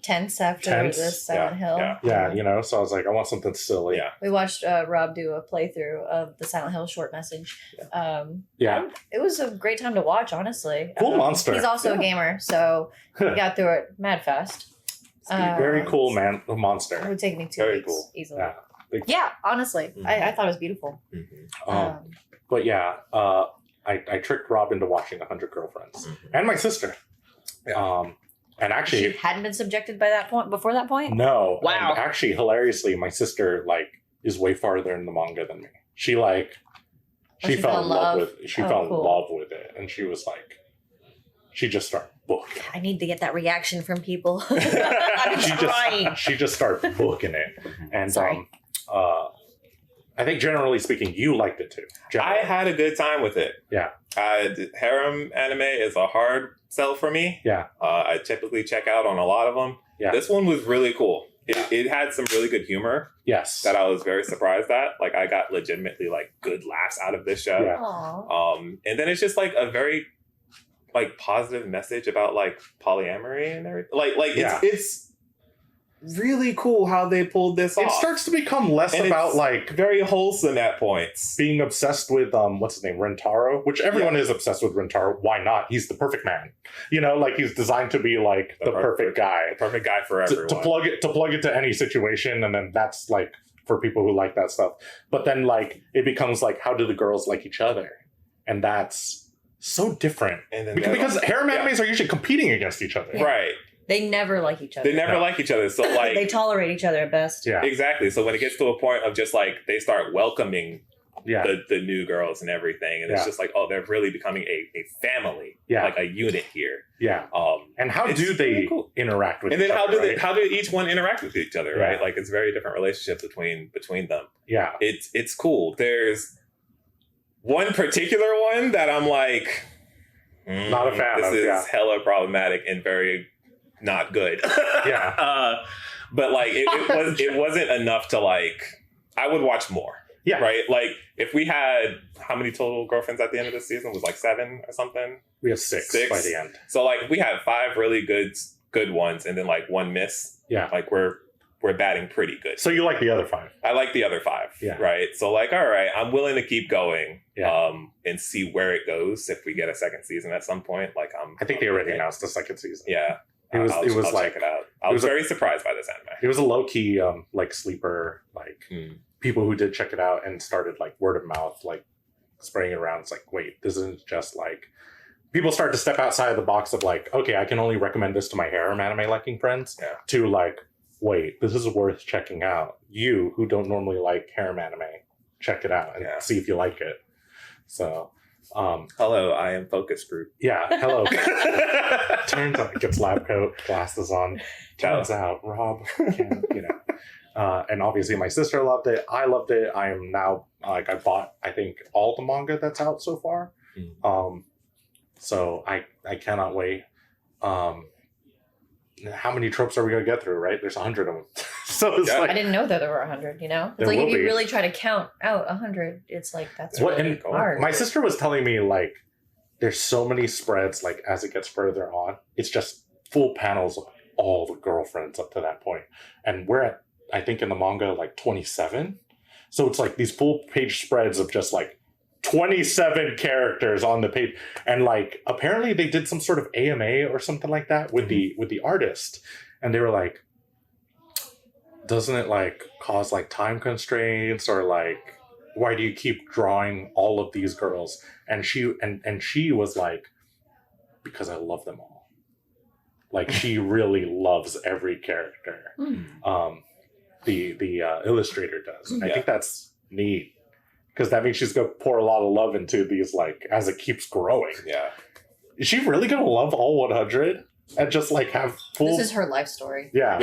tense after this Silent Hill. Yeah, so I was like, I want something silly. Yeah. We watched Rob do a playthrough of the Silent Hill short message. It was a great time to watch, honestly. Cool monster. He's also a gamer, so we got through it mad fast. Very cool monster. It would take me 2 weeks easily. Yeah, honestly. Mm-hmm. I thought it was beautiful. Mm-hmm. But yeah, I tricked Rob into watching 100 Girlfriends. And my sister. And actually, she hadn't been subjected by that point before that point? No. Wow. And actually, hilariously, my sister is way farther in the manga than me. She fell in love with it, and she was like, she just started booking. I need to get that reaction from people. I'm trying. She just started booking it, and Sorry. I think generally speaking, you liked it too. I had a good time with it. Yeah. Harem anime is a hard sell for me. Yeah. I typically check out on a lot of them. Yeah. This one was really cool. It had some really good humor. Yes. That I was very surprised at. Like, I got legitimately like good laughs out of this show. Yeah. And then it's just like a very like positive message about like polyamory and everything. It's really cool how they pulled this off. It starts to become less about like very wholesome at points. Being obsessed with what's his name, Rentaro, which everyone is obsessed with Rentaro. Why not? He's the perfect man. He's designed to be like the perfect guy. The perfect guy for everyone. To plug it to any situation, and then that's like for people who like that stuff. But then like it becomes like, how do the girls like each other? And that's so different. And then because harem animes are usually competing against each other. Yeah. Right. They never like each other. They never like each other. So like they tolerate each other at best. Yeah. Exactly. So when it gets to a point of just like they start welcoming the new girls and everything, and it's just like, oh, they're really becoming a family. Yeah. Like a unit here. Yeah. And how do they interact with each other? And then how do each one interact with each other, right? Like it's a very different relationship between them. Yeah. It's cool. There's one particular one that I'm like, not a fan of. This is hella problematic and very not good. But like it wasn't enough to like, I would watch more. Yeah. Right? Like if we had how many total girlfriends at the end of the season? It was like 7 or something? We have 6 by the end. So like if we had 5 really good ones and then like 1 miss. Yeah. Like we're batting pretty good. So you like the other 5? I like the other 5. Yeah. Right. So like, all right, I'm willing to keep going. Yeah. And see where it goes if we get a second season at some point. Like I think they already announced the second season. Yeah. It was I'll like check it out. I was very surprised by this anime. It was a low-key, like, sleeper, like, people who did check it out and started, like, word of mouth, like, spraying it around. It's like, wait, this isn't just, like... People start to step outside of the box of, like, okay, I can only recommend this to my harem anime-liking friends, to, like, wait, this is worth checking out. You, who don't normally like harem anime, check it out and see if you like it. So... hello, I am focus group. Yeah, hello. Turns out, gets lab coat, glasses on. Turns out, Rob can, and obviously my sister loved it. I loved it. I am now, like, I bought, I think, all the manga that's out so far. So I cannot wait. How many tropes are we going to get through, right? There's 100 of them. So it's like... I didn't know that there were 100, It's There like, if will you be. really try to count out 100, it's like, that's What, really and hard. my sister was telling me, like, there's so many spreads, like, as it gets further on. It's just full panels of all the girlfriends up to that point. And we're at, I think, in the manga, like, 27. So it's like these full page spreads of just, like, 27 characters on the page. And, like, apparently they did some sort of AMA or something like that with the artist. And they were like, doesn't it, like, cause, like, time constraints, or, like, why do you keep drawing all of these girls? And she was like, because I love them all. Like, she really loves every character. The illustrator does. And I think that's neat, because that means she's gonna pour a lot of love into these, like, as it keeps growing. Yeah. Is she really gonna love all 100 and just, like, have full... This is her life story. Yeah.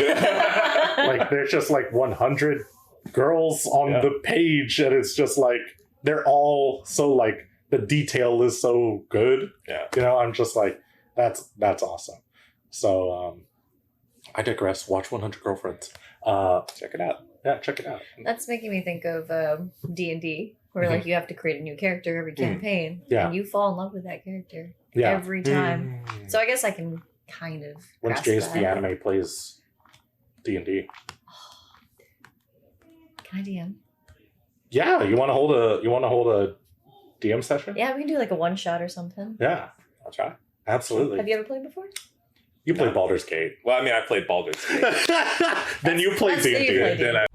Like, there's just, like, 100 girls on the page, and it's just, like, they're all so, like, the detail is so good. Yeah. I'm just like, that's awesome. So, I digress. Watch 100 Girlfriends. Check it out. Yeah, check it out. That's making me think of D&D, where, like, you have to create a new character every campaign. Yeah. And you fall in love with that character every time. So I guess I can kind of Once grasp JSB that. Anime plays D&D. Can I DM? Yeah, you want to hold a DM session? Yeah, we can do, like, a one-shot or something. Yeah, I'll try. absolutely. Have you ever played before? You played Baldur's Gate. Well, I mean, I played Baldur's Gate. Then you played That's what you D&D. played. Then I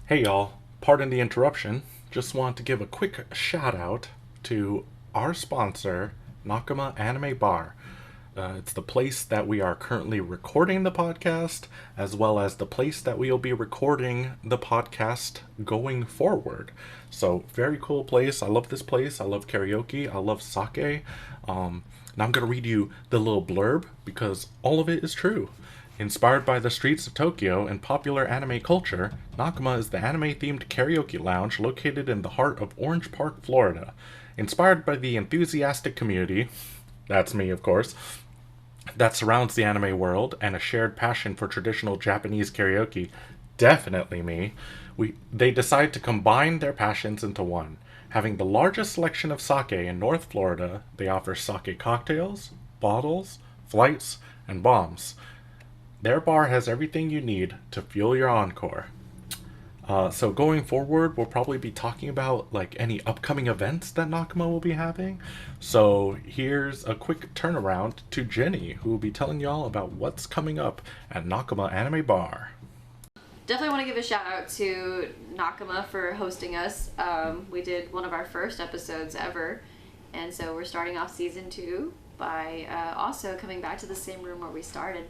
Hey y'all, pardon the interruption. Just want to give a quick shout out to our sponsor, Nakama Anime Bar. It's the place that we are currently recording the podcast, as well as the place that we will be recording the podcast going forward. So, very cool place. I love this place. I love karaoke. I love sake. Now I'm going to read you the little blurb, because all of it is true. Inspired by the streets of Tokyo and popular anime culture, Nakama is the anime-themed karaoke lounge located in the heart of Orange Park, Florida. Inspired by the enthusiastic community, that's me of course, that surrounds the anime world, and a shared passion for traditional Japanese karaoke, definitely me, they decide to combine their passions into one. Having the largest selection of sake in North Florida, they offer sake cocktails, bottles, flights, and bombs. Their bar has everything you need to fuel your encore. So going forward, we'll probably be talking about, like, any upcoming events that Nakama will be having. So here's a quick turnaround to Jennii, who will be telling y'all about what's coming up at Nakama Anime Bar. Definitely want to give a shout out to Nakama for hosting us. We did one of our first episodes ever, and so we're starting off season 2 by also coming back to the same room where we started.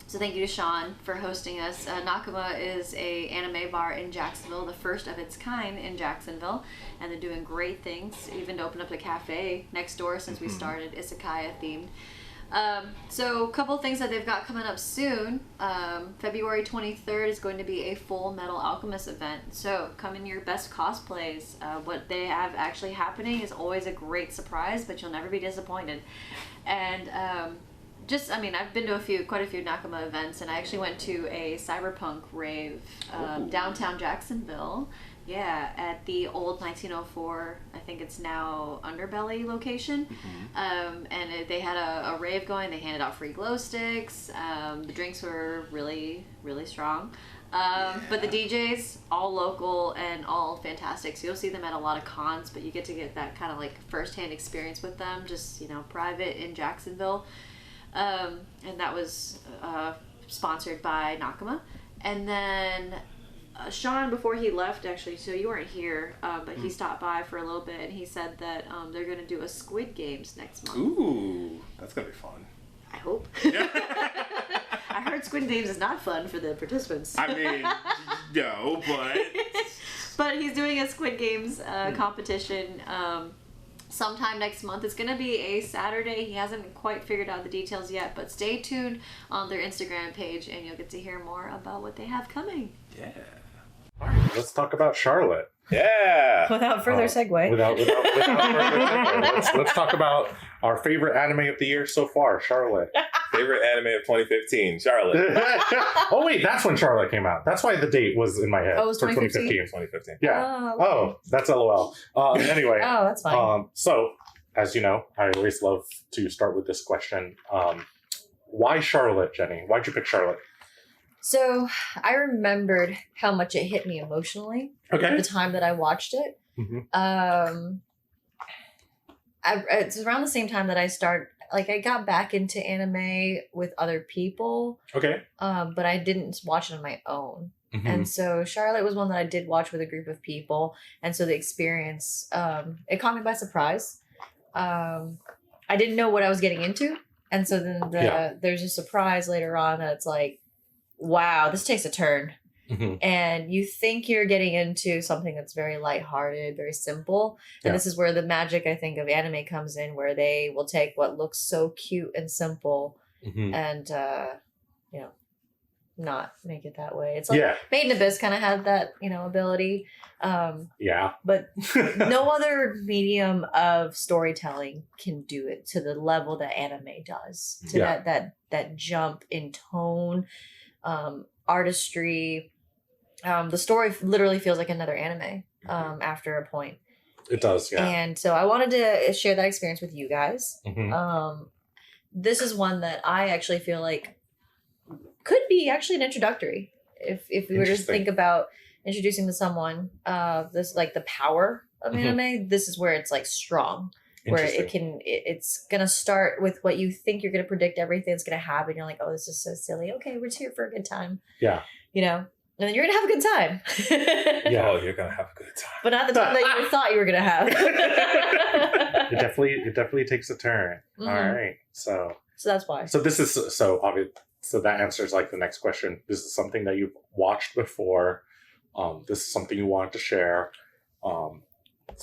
So thank you to Sean for hosting us. Nakama is a anime bar in Jacksonville, the first of its kind in Jacksonville, and they're doing great things, even to open up a cafe next door since we started, Isekaya themed. So a couple things that they've got coming up soon. February 23rd is going to be a Full Metal Alchemist event. So come in your best cosplays. What they have actually happening is always a great surprise, but you'll never be disappointed. And I've been to quite a few Nakama events, and I actually went to a cyberpunk rave downtown Jacksonville. Yeah, at the old 1904, I think it's now Underbelly location. They had a rave going. They handed out free glow sticks. The drinks were really, really strong. But the DJs, all local and all fantastic. So you'll see them at a lot of cons, but you get to get that kind of like firsthand experience with them, just, private in Jacksonville. and that was sponsored by Nakama. And then Sean, before he left, actually, so you weren't here, but he stopped by for a little bit, and he said that they're going to do a Squid Games next month. Ooh, that's going to be fun. I hope. I heard Squid Games is not fun for the participants. I mean, no, but... But he's doing a Squid Games competition sometime next month. It's going to be a Saturday. He hasn't quite figured out the details yet, but stay tuned on their Instagram page, and you'll get to hear more about what they have coming. Yeah. All right, let's talk about Charlotte. Yeah. Without further segue. Without further segue, let's talk about our favorite anime of the year so far, Charlotte. Favorite anime of 2015, Charlotte. Oh wait, that's when Charlotte came out. That's why the date was in my head. Oh, it was for 2015? 2015. Yeah. Oh, okay. Oh, that's LOL. Anyway. Oh, that's fine. So, as you know, I always love to start with this question. Why Charlotte, Jennii? Why'd you pick Charlotte? So I remembered how much it hit me emotionally at Okay. the time that I watched it. Mm-hmm. It's around the same time that I got back into anime with other people, Okay. but I didn't watch it on my own. Mm-hmm. And so Charlotte was one that I did watch with a group of people. And so the experience, it caught me by surprise. I didn't know what I was getting into. And so then there's a surprise later on that it's like, wow, this takes a turn. Mm-hmm. And you think you're getting into something that's very lighthearted, very simple. And this is where the magic, I think, of anime comes in, where they will take what looks so cute and simple and, not make it that way. It's like Made in Abyss kind of had that, ability. But no other medium of storytelling can do it to the level that anime does. To that jump in tone, artistry. The story literally feels like another anime after a point. It does, yeah. And so I wanted to share that experience with you guys. Mm-hmm. This is one that I actually feel like could be actually an introductory. If we were to think about introducing to someone this, like, the power of anime, this is where it's like strong. Where it's gonna start with what you think you're gonna predict everything that's gonna happen. You're like, oh, this is so silly. Okay, we're just here for a good time. Yeah. And then you're gonna have a good time. Oh, you're gonna have a good time. But not the time that you thought you were gonna have. It definitely takes a turn. All right. So that's why. So this is so obvious. So that answers like the next question. This is something that you've watched before. This is something you wanted to share. So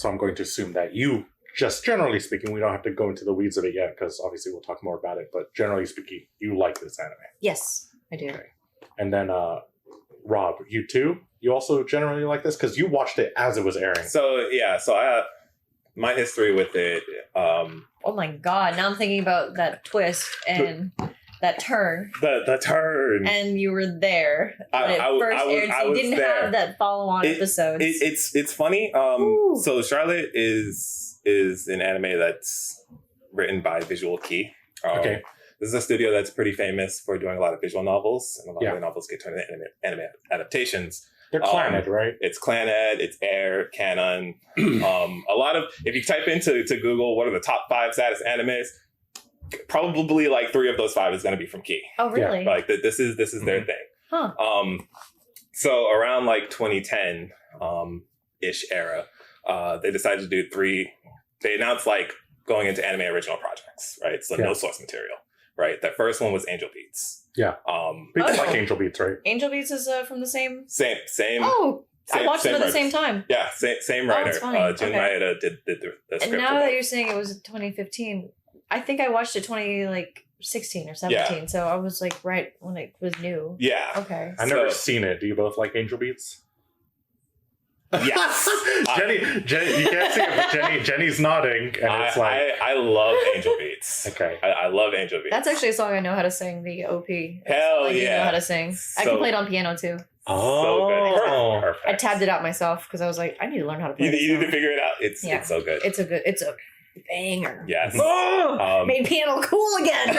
I'm going to assume that you, just generally speaking, we don't have to go into the weeds of it yet because obviously we'll talk more about it. But generally speaking, you like this anime. Yes, I do. Okay. And then Rob, you too? You also generally like this because you watched it as it was airing. So I have my history with it. Oh my god! Now I'm thinking about that twist and that turn. The turn. And you were there when it first aired, so you didn't have that follow-on episodes. It's funny. So Charlotte is an anime that's written by Visual Kei. Okay. This is a studio that's pretty famous for doing a lot of visual novels, and a lot of the novels get turned into anime adaptations. They're Clannad, right? It's Clannad, it's Air, Canon. A lot of, if you type into Google, what are the top 5 saddest animes? Probably like 3 of those 5 is going to be from Kei. Oh, really? Like this is their thing. Huh. So around like 2010 ish era, they decided to do 3. They announced like going into anime original projects, right? So no source material, right? That first one was Angel Beats. Yeah. People like Angel Beats, right? Angel Beats is from the same. Same. Oh. I watched them at the same time. Yeah, same writer. Jun Maeda did the script. And now that you're saying it was 2015, I think I watched it 2016 or 17. Yeah. So I was like right when it was new. Yeah. Okay. I've never seen it. Do you both like Angel Beats? Yes. Jenny, you can't see it, but Jenny's nodding, and it's like I love Angel Beats. Okay. I love Angel Beats. That's actually a song I know how to sing. The OP. Hell yeah. I know how to sing. I can play it on piano too. So good. Perfect. I tabbed it out myself because I was like, I need to learn how to play it. You need to figure it out. It's so good. It's a banger. Yes. Made piano cool again.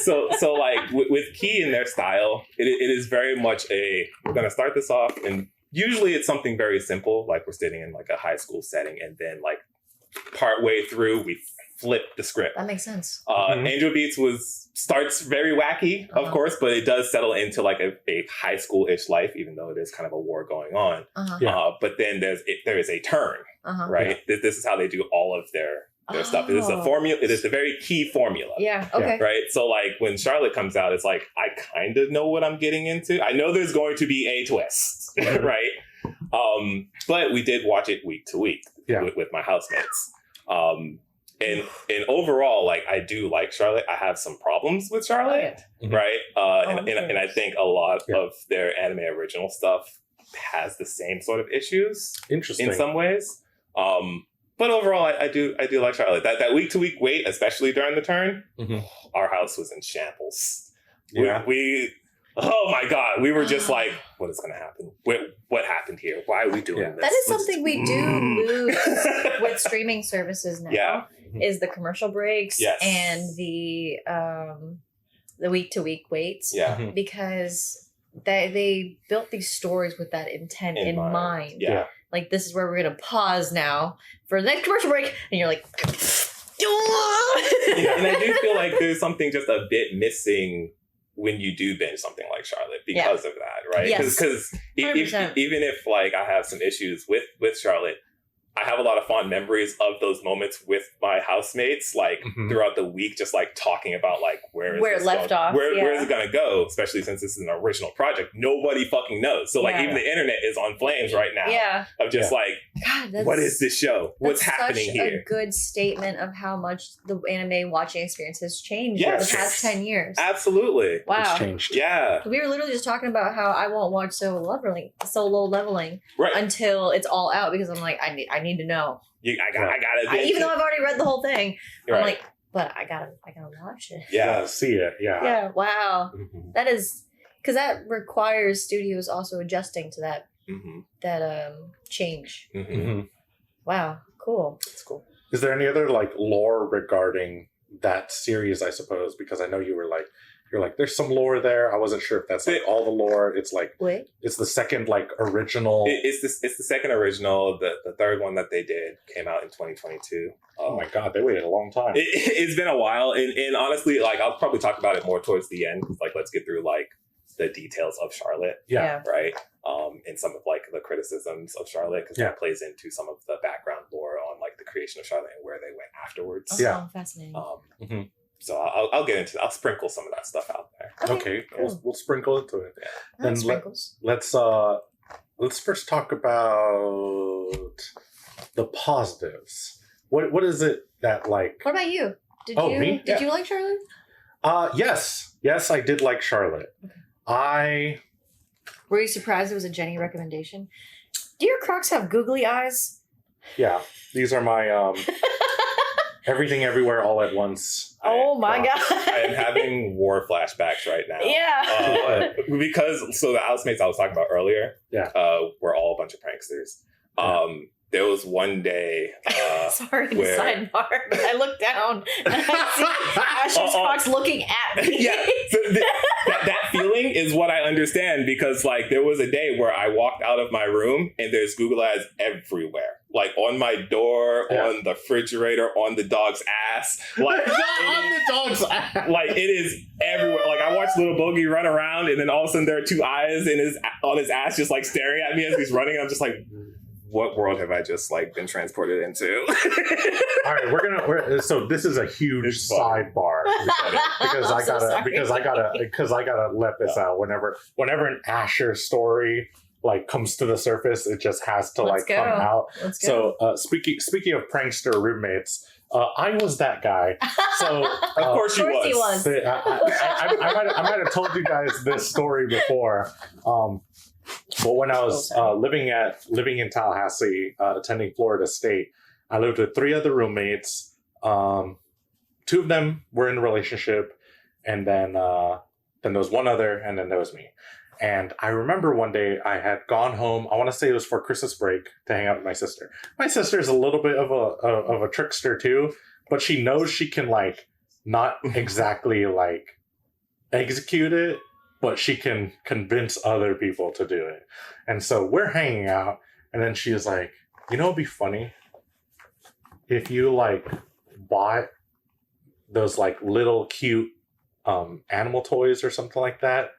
So like with Kei and their style, it is very much we're going to start this off, and usually it's something very simple, like we're sitting in like a high school setting, and then like part way through we flip the script. That makes sense. Angel Beats starts very wacky, of course, but it does settle into like a high school-ish life, even though it is kind of a war going on. But then there is a turn, right? Yeah. This is how they do all of their stuff. It is a formula. It is a very key formula. Yeah. Okay. Right. So like when Charlotte comes out, it's like I kind of know what I'm getting into. I know there's going to be a twist, right? But we did watch it week to week with my housemates. And overall, like I do like Charlotte. I have some problems with Charlotte, right? And I think a lot of their anime original stuff has the same sort of issues. Interesting. In some ways. But overall, I do like Charlotte. That week to week wait, especially during the turn, our house was in shambles. Yeah. We oh my God, we were just like, what is going to happen? What happened here? Why are we doing this? That is something we do lose with streaming services now. Yeah. Is the commercial breaks and the week to week waits. Yeah. Because they built these stories with that intent in mind. Yeah. Like, this is where we're going to pause now for the next commercial break. And you're like... And I do feel like there's something just a bit missing when you do binge something like Charlotte because of that, right? Because even if like I have some issues with Charlotte, I have a lot of fond memories of those moments with my housemates, like throughout the week, just like talking about like where it left off, where is it going to go? Especially since this is an original project, nobody fucking knows. So like even the internet is on flames right now. Yeah, of just like, God, what is this show? What's happening here? A good statement of how much the anime watching experience has changed over the past 10 years. Absolutely, wow, it's changed. Yeah, we were literally just talking about how I won't watch solo leveling until it's all out because I'm like I need to know. I gotta. Even though I've already read the whole thing, I'm like, but I gotta watch it. Yeah, see it. Yeah. Yeah. Wow. That is because that requires studios also adjusting to that change. Wow. Cool. That's cool. Is there any other like lore regarding that series? I suppose because I know you're like, there's some lore there. I wasn't sure if that's like all the lore. It's like, it's the second like original. It's the second original. The third one that they did came out in 2022. Oh my God, they waited a long time. It's been a while, and honestly, like I'll probably talk about it more towards the end. Like, let's get through like the details of Charlotte. Yeah. Right. And some of like the criticisms of Charlotte because that plays into some of the background lore on like the creation of Charlotte and where they went afterwards. Oh, fascinating. So I'll get into. I'll sprinkle some of that stuff out there. Okay, cool. We'll sprinkle into it. Yeah. Then let's first talk about the positives. What is it that like? What about you? Did you like Charlotte? Yes, I did like Charlotte. Okay. Were you surprised it was a Jennii recommendation? Do your Crocs have googly eyes? Yeah, these are my everything everywhere all at once. Oh my God. I am having war flashbacks right now. Yeah. Because the housemates I was talking about earlier, were all a bunch of pranksters. There was one day sorry, sidebar. I looked down and I see Ash's Crocs looking at me. Yeah. So that feeling is what I understand because like there was a day where I walked out of my room and there's Google eyes everywhere. Like on my door, on the refrigerator, on the dog's ass. Like on the dog's ass. Like it is everywhere. Like I watched little Bogey run around and then all of a sudden there are two eyes on his ass just like staring at me as he's running. I'm just like, what world have I just like been transported into? All right, so this is a huge sidebar because I gotta let this out. Whenever an Asher story like comes to the surface, it just has to come out. Let's go. So speaking of prankster roommates, I was that guy. So of course he was. I might have told you guys this story before. But when I was living in Tallahassee, attending Florida State, I lived with 3 other roommates. 2 of them were in a relationship, and then there was one other, and then there was me. And I remember one day I had gone home. I want to say it was for Christmas break to hang out with my sister. My sister's a little bit of a trickster too, but she knows she can like not exactly like execute it, but she can convince other people to do it. And so we're hanging out, and then she is like, you know, it'd be funny if you like bought those like little cute animal toys or something like that,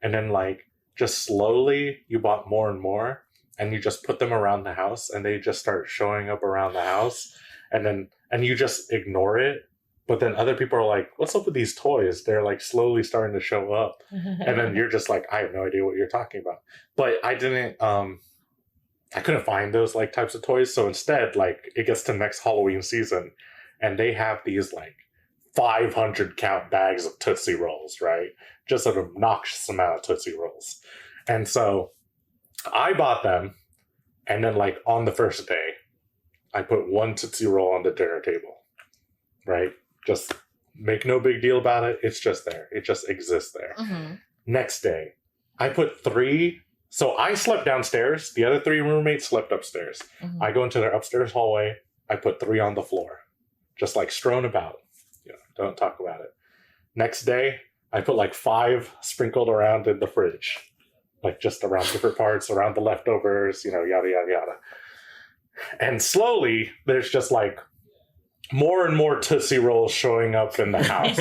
and then like just slowly you bought more and more, and you just put them around the house, and they just start showing up around the house, and you just ignore it. But then other people are like, what's up with these toys? They're like slowly starting to show up. And then you're just like, I have no idea what you're talking about. But I couldn't find those like types of toys. So instead, like it gets to next Halloween season and they have these like 500 count bags of Tootsie Rolls, right? Just an obnoxious amount of Tootsie Rolls. And so I bought them. And then like on the first day, I put one Tootsie Roll on the dinner table, right? Just make no big deal about it. It's just there. It just exists there. Mm-hmm. Next day, I put 3. So I slept downstairs. The other 3 roommates slept upstairs. Mm-hmm. I go into their upstairs hallway. I put 3 on the floor, just like strewn about. Don't talk about it. Next day, I put like 5 sprinkled around in the fridge, like just around different parts, around the leftovers, yada, yada, yada. And slowly, there's just like more and more Tootsie Rolls showing up in the house,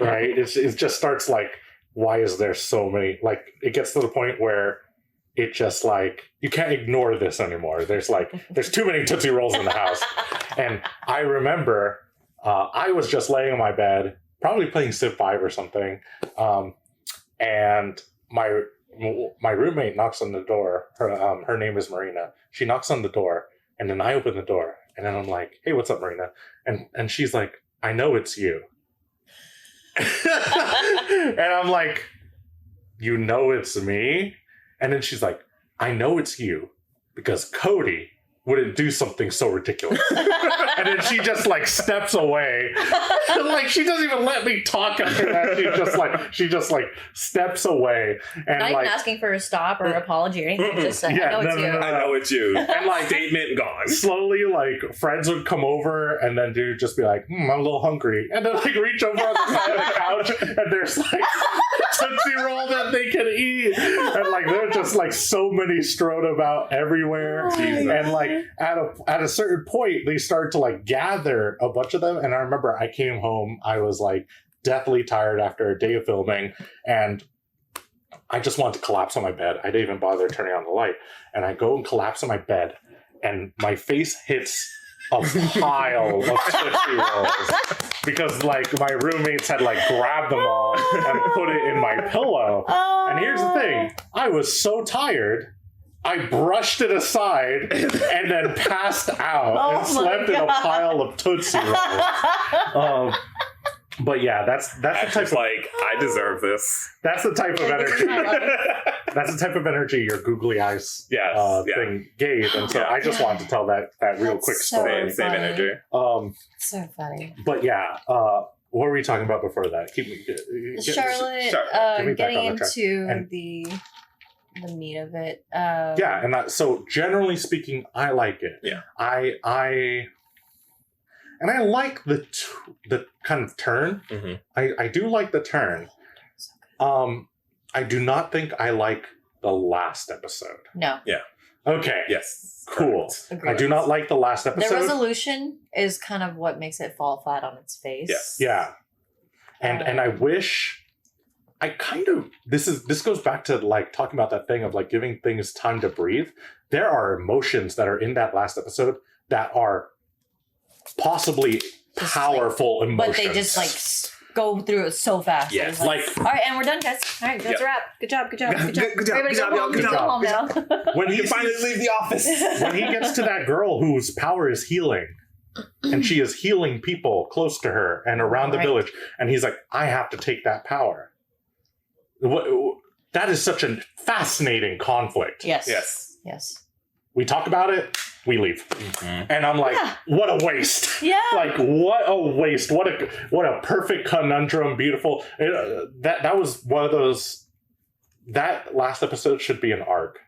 right? It just starts like, why is there so many? Like, it gets to the point where it just like, you can't ignore this anymore. There's too many Tootsie Rolls in the house. And I remember I was just laying on my bed, probably playing Civ 5 or something. And my roommate knocks on the door. Her name is Marina. She knocks on the door, and then I open the door. And then I'm like, hey, what's up, Marina? And she's like, I know it's you. And I'm like, you know it's me? And then she's like, I know it's you because Cody wouldn't do something so ridiculous. And then she just like steps away. Like she doesn't even let me talk after that. She just like steps away. And not like, even asking for a stop or apology or anything. Just say, I know it's you. I know it's you. And like statement gone. Slowly, like friends would come over, and then dude just be like, I'm a little hungry, and then like reach over on the side of the couch, and there's like Tootsie Roll that they can eat, and like there's just like so many strewn about everywhere. And like at a certain point, they start to like gather a bunch of them. And I remember I came home, I was like deathly tired after a day of filming, and I just wanted to collapse on my bed. I didn't even bother turning on the light. And I go and collapse on my bed, and my face hits a pile of Tootsie Rolls because like my roommates had like grabbed them all and put it in my pillow. And here's the thing, I was so tired, I brushed it aside and then passed out and slept in a pile of Tootsie Rolls. But yeah, that's the type of like, I deserve this. That's the type of energy. That's the type of energy your googly eyes thing gave, and so I just wanted to tell that real quick story. Same energy. So funny. But yeah, what were we talking about before that? Charlotte getting into the meat of it. And so generally speaking, I like it. Yeah, And I like the kind of turn. Mm-hmm. I do like the turn. I do not think I like the last episode. No. Yeah. Okay. Yes. Cool. Agreed. I do not like the last episode. The resolution is kind of what makes it fall flat on its face. Yes. Yeah. And I wish I kind of this goes back to like talking about that thing of like giving things time to breathe. There are emotions that are in that last episode that are possibly just powerful emotions. But they just like go through it so fast. Yes. Like, all right, and we're done, guys. All right, that's a wrap. Good job. Everybody go home. Go home now. When you can finally leave the office. When he gets to that girl whose power is healing, and she is healing people close to her and around the village, and he's like, I have to take that power. That is such a fascinating conflict. Yes. We talk about it, we leave. Mm-hmm. And I'm like, what a waste. Yeah. Like, what a waste. What a perfect conundrum, beautiful. That was one of those, that last episode should be an arc.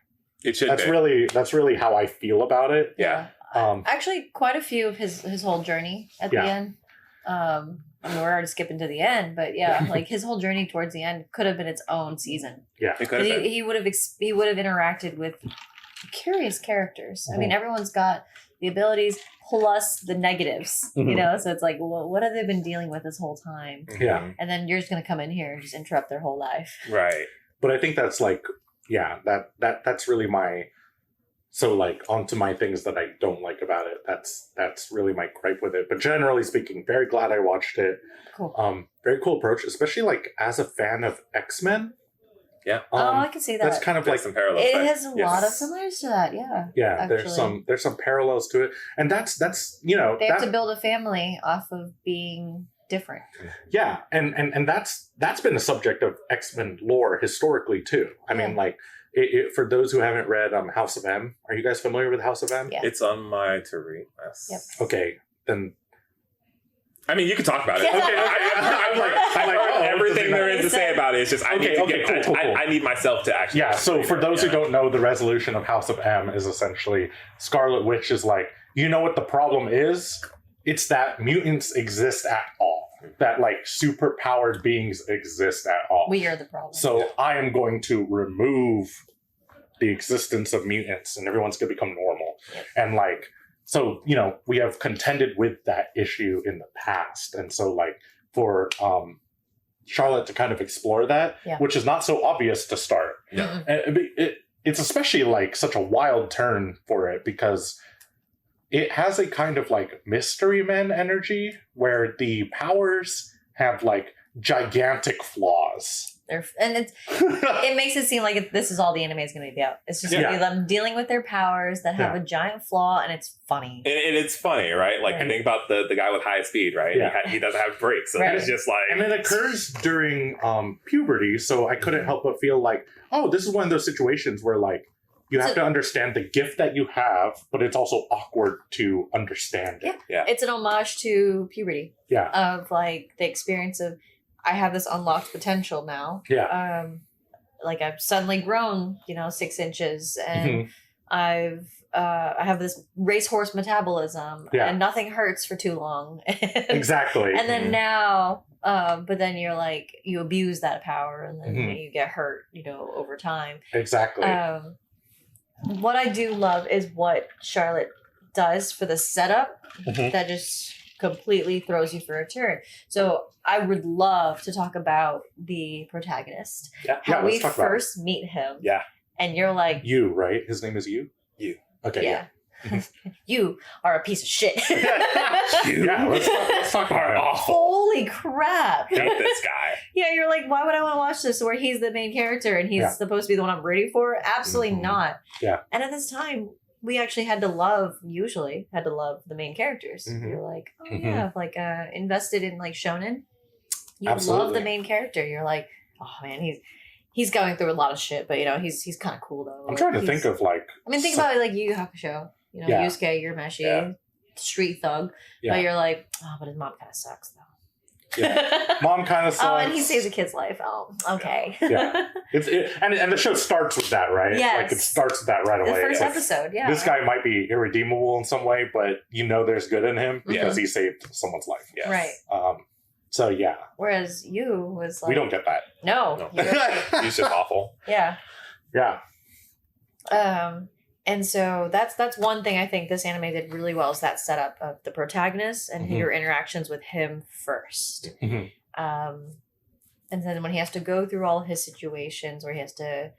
It should be. That's really how I feel about it. Yeah. Actually, quite a few of his whole journey at the end. I mean, we're already skipping to the end, but like his whole journey towards the end could have been its own season. Yeah. It could have been. He would have interacted with curious characters. I mean, everyone's got the abilities plus the negatives, you know? So it's like, well, what have they been dealing with this whole time? Yeah. And then you're just going to come in here and just interrupt their whole life. Right. But I think that's like, yeah, that's really my, so like onto my things that I don't like about it. That's really my gripe with it. But generally speaking, very glad I watched it. Cool. Very cool approach, especially like as a fan of X-Men. Yeah. I can see that. That's kind of like some parallels. It has a lot of similarities to that, yeah. Yeah, actually. there's some parallels to it. And that's you know, they have to build a family off of being different. Yeah, and that's been a subject of X-Men lore historically too. I mean, like for those who haven't read House of M, are you guys familiar with House of M? Yeah. It's on my to read list. Yep. Okay, then. I mean, you can talk about it. Yeah. Okay, I've heard everything there is to say about it. It's just I need myself to actually. Yeah. So for those who don't know, the resolution of House of M is essentially Scarlet Witch is like, you know what the problem is? It's that mutants exist at all. That like superpowered beings exist at all. We are the problem. So I am going to remove the existence of mutants, and everyone's going to become normal. And like. So, you know, we have contended with that issue in the past. And so, like, for Charlotte to kind of explore that, which is not so obvious to start. Yeah. And it's especially, like, such a wild turn for it because it has a kind of, like, Mystery Men energy where the powers have, like, gigantic flaws. It makes it seem like this is all the anime is going to be about. It's just going to be them dealing with their powers that have a giant flaw, and it's funny. And it's funny, right? Like, think about the guy with high speed, right? Yeah. He doesn't have brakes, so it's just like... And it occurs during puberty, so I couldn't help but feel like, oh, this is one of those situations where, like, you have to understand the gift that you have, but it's also awkward to understand it. Yeah. It's an homage to puberty. Yeah. Of, like, the experience of, I have this unlocked potential now. Yeah. Like I've suddenly grown, 6 inches, and I have this racehorse metabolism, and nothing hurts for too long. Exactly. And then now, but then you're like, you abuse that power, and then you get hurt, over time. Exactly. What I do love is what Charlotte does for the setup that just completely throws you for a turn. So I would love to talk about the protagonist. How we first meet him. Yeah. And you're like... You, right? His name is You? You. Okay, yeah. You are a piece of shit. Yeah, let's talk about it. Holy crap. Hate this guy. Yeah, you're like, why would I want to watch this where he's the main character and he's supposed to be the one I'm rooting for? Absolutely not. Yeah. And at this time, we actually had to love the main characters. You're like, oh yeah, like invested in like shonen. You love the main character. You're like, oh man, he's going through a lot of shit, but he's kind of cool though. I'm trying to think of like. I mean, think about it like Yu Yu Hakusho. Yusuke, you're Mashle, street thug, but you're like, oh, but his mom kind of sucks though. Yeah. Mom kind of sucks. Oh, and he saves a kid's life. Oh, okay. Yeah. And the show starts with that, right? Yes. Like it starts with that right away. The first like, episode, yeah. This guy might be irredeemable in some way, but there's good in him because he saved someone's life. Yes. Right. So yeah. Whereas you was like, we don't get that. No. He's just awful. Yeah. Yeah. And so that's one thing I think this anime did really well is that setup of the protagonist and your interactions with him first. And then when he has to go through all his situations where he has to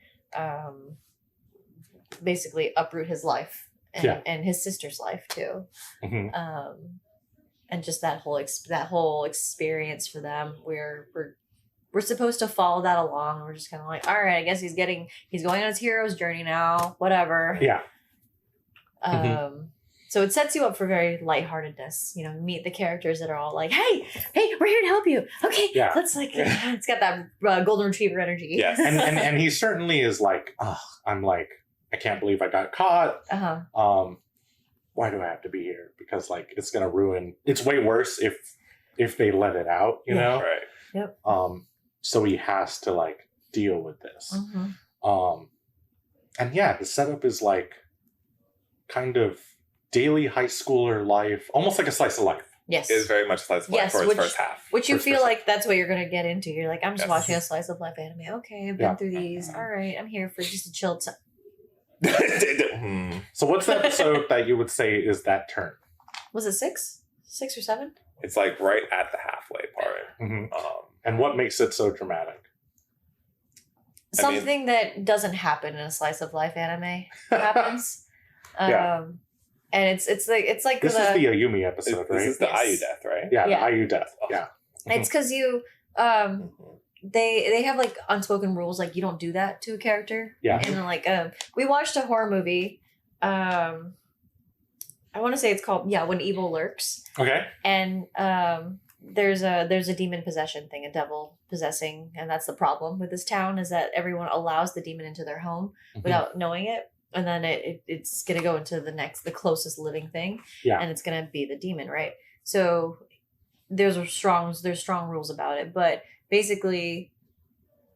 basically uproot his life and his sister's life too. And just that whole experience for them where we're supposed to follow that along. We're just kind of like, all right, I guess he's going on his hero's journey now, whatever. Yeah. So it sets you up for very lightheartedness. Meet the characters that are all like, hey, we're here to help you. Okay, let's like, it's got that golden retriever energy. Yes. and he certainly is like, I'm like, I can't believe I got caught. Why do I have to be here? Because like, it's going to ruin, it's way worse if they let it out, you know? Right. Yep. So he has to like deal with this. And yeah, the setup is like kind of daily high schooler life, almost like a slice of life. Yes. It is very much slice of life for its first half. Which you feel like that's what you're going to get into. You're like, I'm just watching a slice of life anime. Okay, I've been through these. All right, I'm here for just a chill time. So what's the episode that you would say is that turn? Was it 6? 6 or 7? It's like right at the halfway part. Mm-hmm. And what makes it so dramatic? Something that doesn't happen in a slice of life anime happens. Yeah. And it's like This is the Ayumi episode, right? This is the Yes. Ayu death, right? Yeah, Yeah. the Ayu death. Yeah. it's because you they have like unspoken rules, like you don't do that to a character. Yeah. And then, like we watched a horror movie. I want to say it's called When Evil Lurks. Okay. And there's a demon possession thing, a devil possessing, and that's the problem with this town, is that everyone allows the demon into their home without knowing it, and then it's gonna go into the closest living thing, and it's gonna be the demon, right? So there's strong rules about it, but basically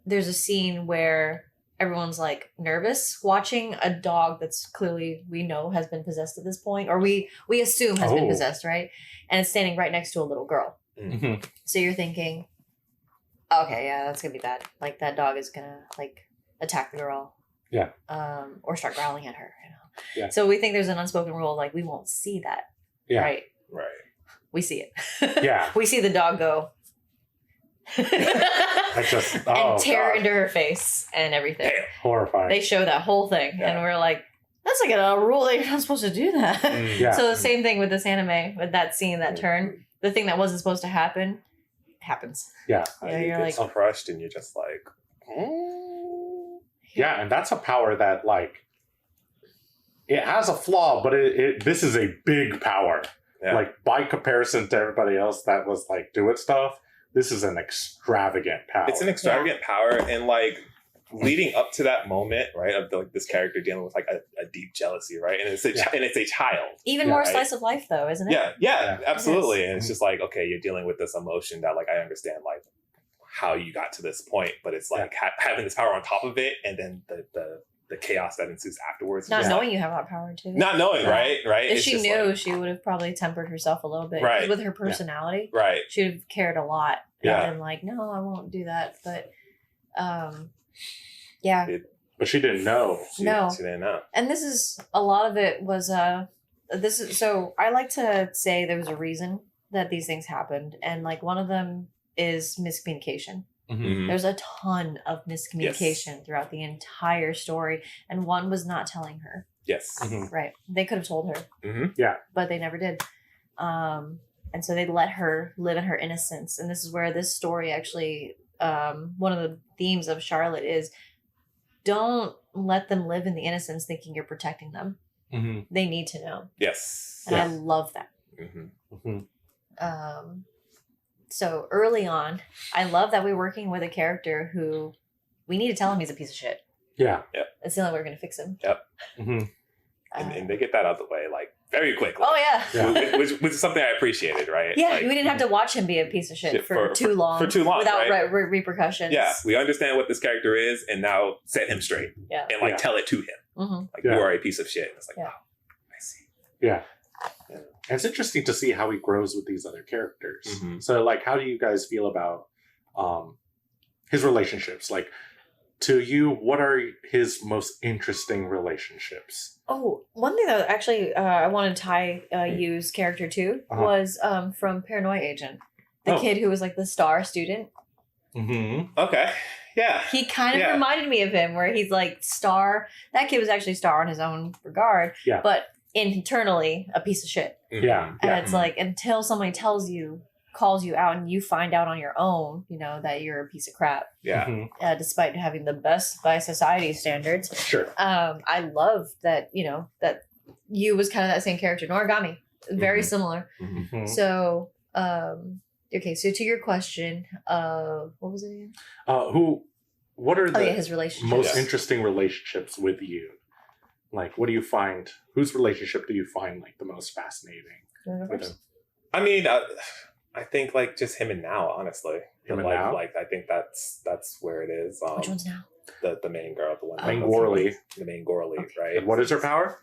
there's a scene where everyone's like nervous watching a dog that's clearly we know has been possessed at this point, or we assume has been possessed, right? And it's standing right next to a little girl. Mm-hmm. So you're thinking, okay, yeah, that's gonna be bad. Like that dog is gonna like attack the girl, or start growling at her. Yeah. So we think there's an unspoken rule, like we won't see that, right? Right. We see it. Yeah. We see the dog go. And tear into her face and everything. Damn. Horrifying. They show that whole thing, and we're like, that's like a rule that you're not supposed to do that. Yeah. So the same thing with this anime, with that scene, that turn, the thing that wasn't supposed to happen happens. Yeah. Yeah, You you're get like, crushed, and you're just like, Yeah, and that's a power that like it has a flaw, but this is a big power. Yeah. Like by comparison to everybody else that was like doing stuff, this is an extravagant power. It's an extravagant power, and like leading up to that moment, right, of like this character dealing with like a deep jealousy, right, and it's a child. even more slice of life, though, isn't it? Yeah, absolutely. It is. And it's just like, okay, you're dealing with this emotion that like I understand like how you got to this point, but it's like having this power on top of it, and then the chaos that ensues afterwards. Not knowing you have that power too. Not knowing, right? If It's she just knew, like, she would have probably tempered herself a little bit. Right. With her personality, right. she would have cared a lot. Yeah. And like, no, I won't do that. But, But she didn't know. She didn't know. And this is a lot of it was so I like to say there was a reason that these things happened, and like one of them is miscommunication. Mm-hmm. There's a ton of miscommunication throughout the entire story, and one was not telling her. Yes. Mm-hmm. Right. They could have told her. Mm-hmm. Yeah. But they never did. And so they let her live in her innocence. And this is where this story actually, one of the themes of Charlotte is don't let them live in the innocence thinking you're protecting them. Mm-hmm. They need to know. Yes. And I love that. Mm-hmm. Mm-hmm. So early on, I love that we're working with a character who we need to tell him he's a piece of shit. Yeah. That's the only way we're going to fix him. Yep. Mm-hmm. And they get that out of the way like very quickly. Oh, yeah. Yeah. Which is something I appreciated, right? Yeah, Like, we didn't have to watch him be a piece of shit for too long. For too long, without right? repercussions. Yeah, we understand what this character is, and now set him straight. Yeah. And like tell it to him. Mm-hmm. Like you are a piece of shit. And it's like, Yeah. wow, I see. Yeah. And it's interesting to see how he grows with these other characters. Mm-hmm. So, like, how do you guys feel about his relationships? Like, to you, what are his most interesting relationships? Oh, one thing that actually I wanted to tie Yu's character to was from Paranoia Agent. The kid who was like the star student. Mm-hmm. Okay. Yeah. He kind of reminded me of him, where he's like star. That kid was actually star in his own regard. Yeah. But internally, a piece of shit. Yeah. And it's like, until somebody calls you out and you find out on your own, you know, that you're a piece of crap. Yeah. Mm-hmm. Despite having the best by society standards. Sure. I love that, you know, that Yu was kind of that same character. Noragami, very similar. Mm-hmm. So, okay, so to your question, what was it again? What are the his relationships. most interesting relationships with you? Like, what do you find? Whose relationship do you find like the most fascinating? With him? I mean, I think like just him and Now, honestly. Him and like, Now? like I think that's where it is. Which one's now? The main girl, the one. Main Gorley. The main Gorley, right? And what is her power?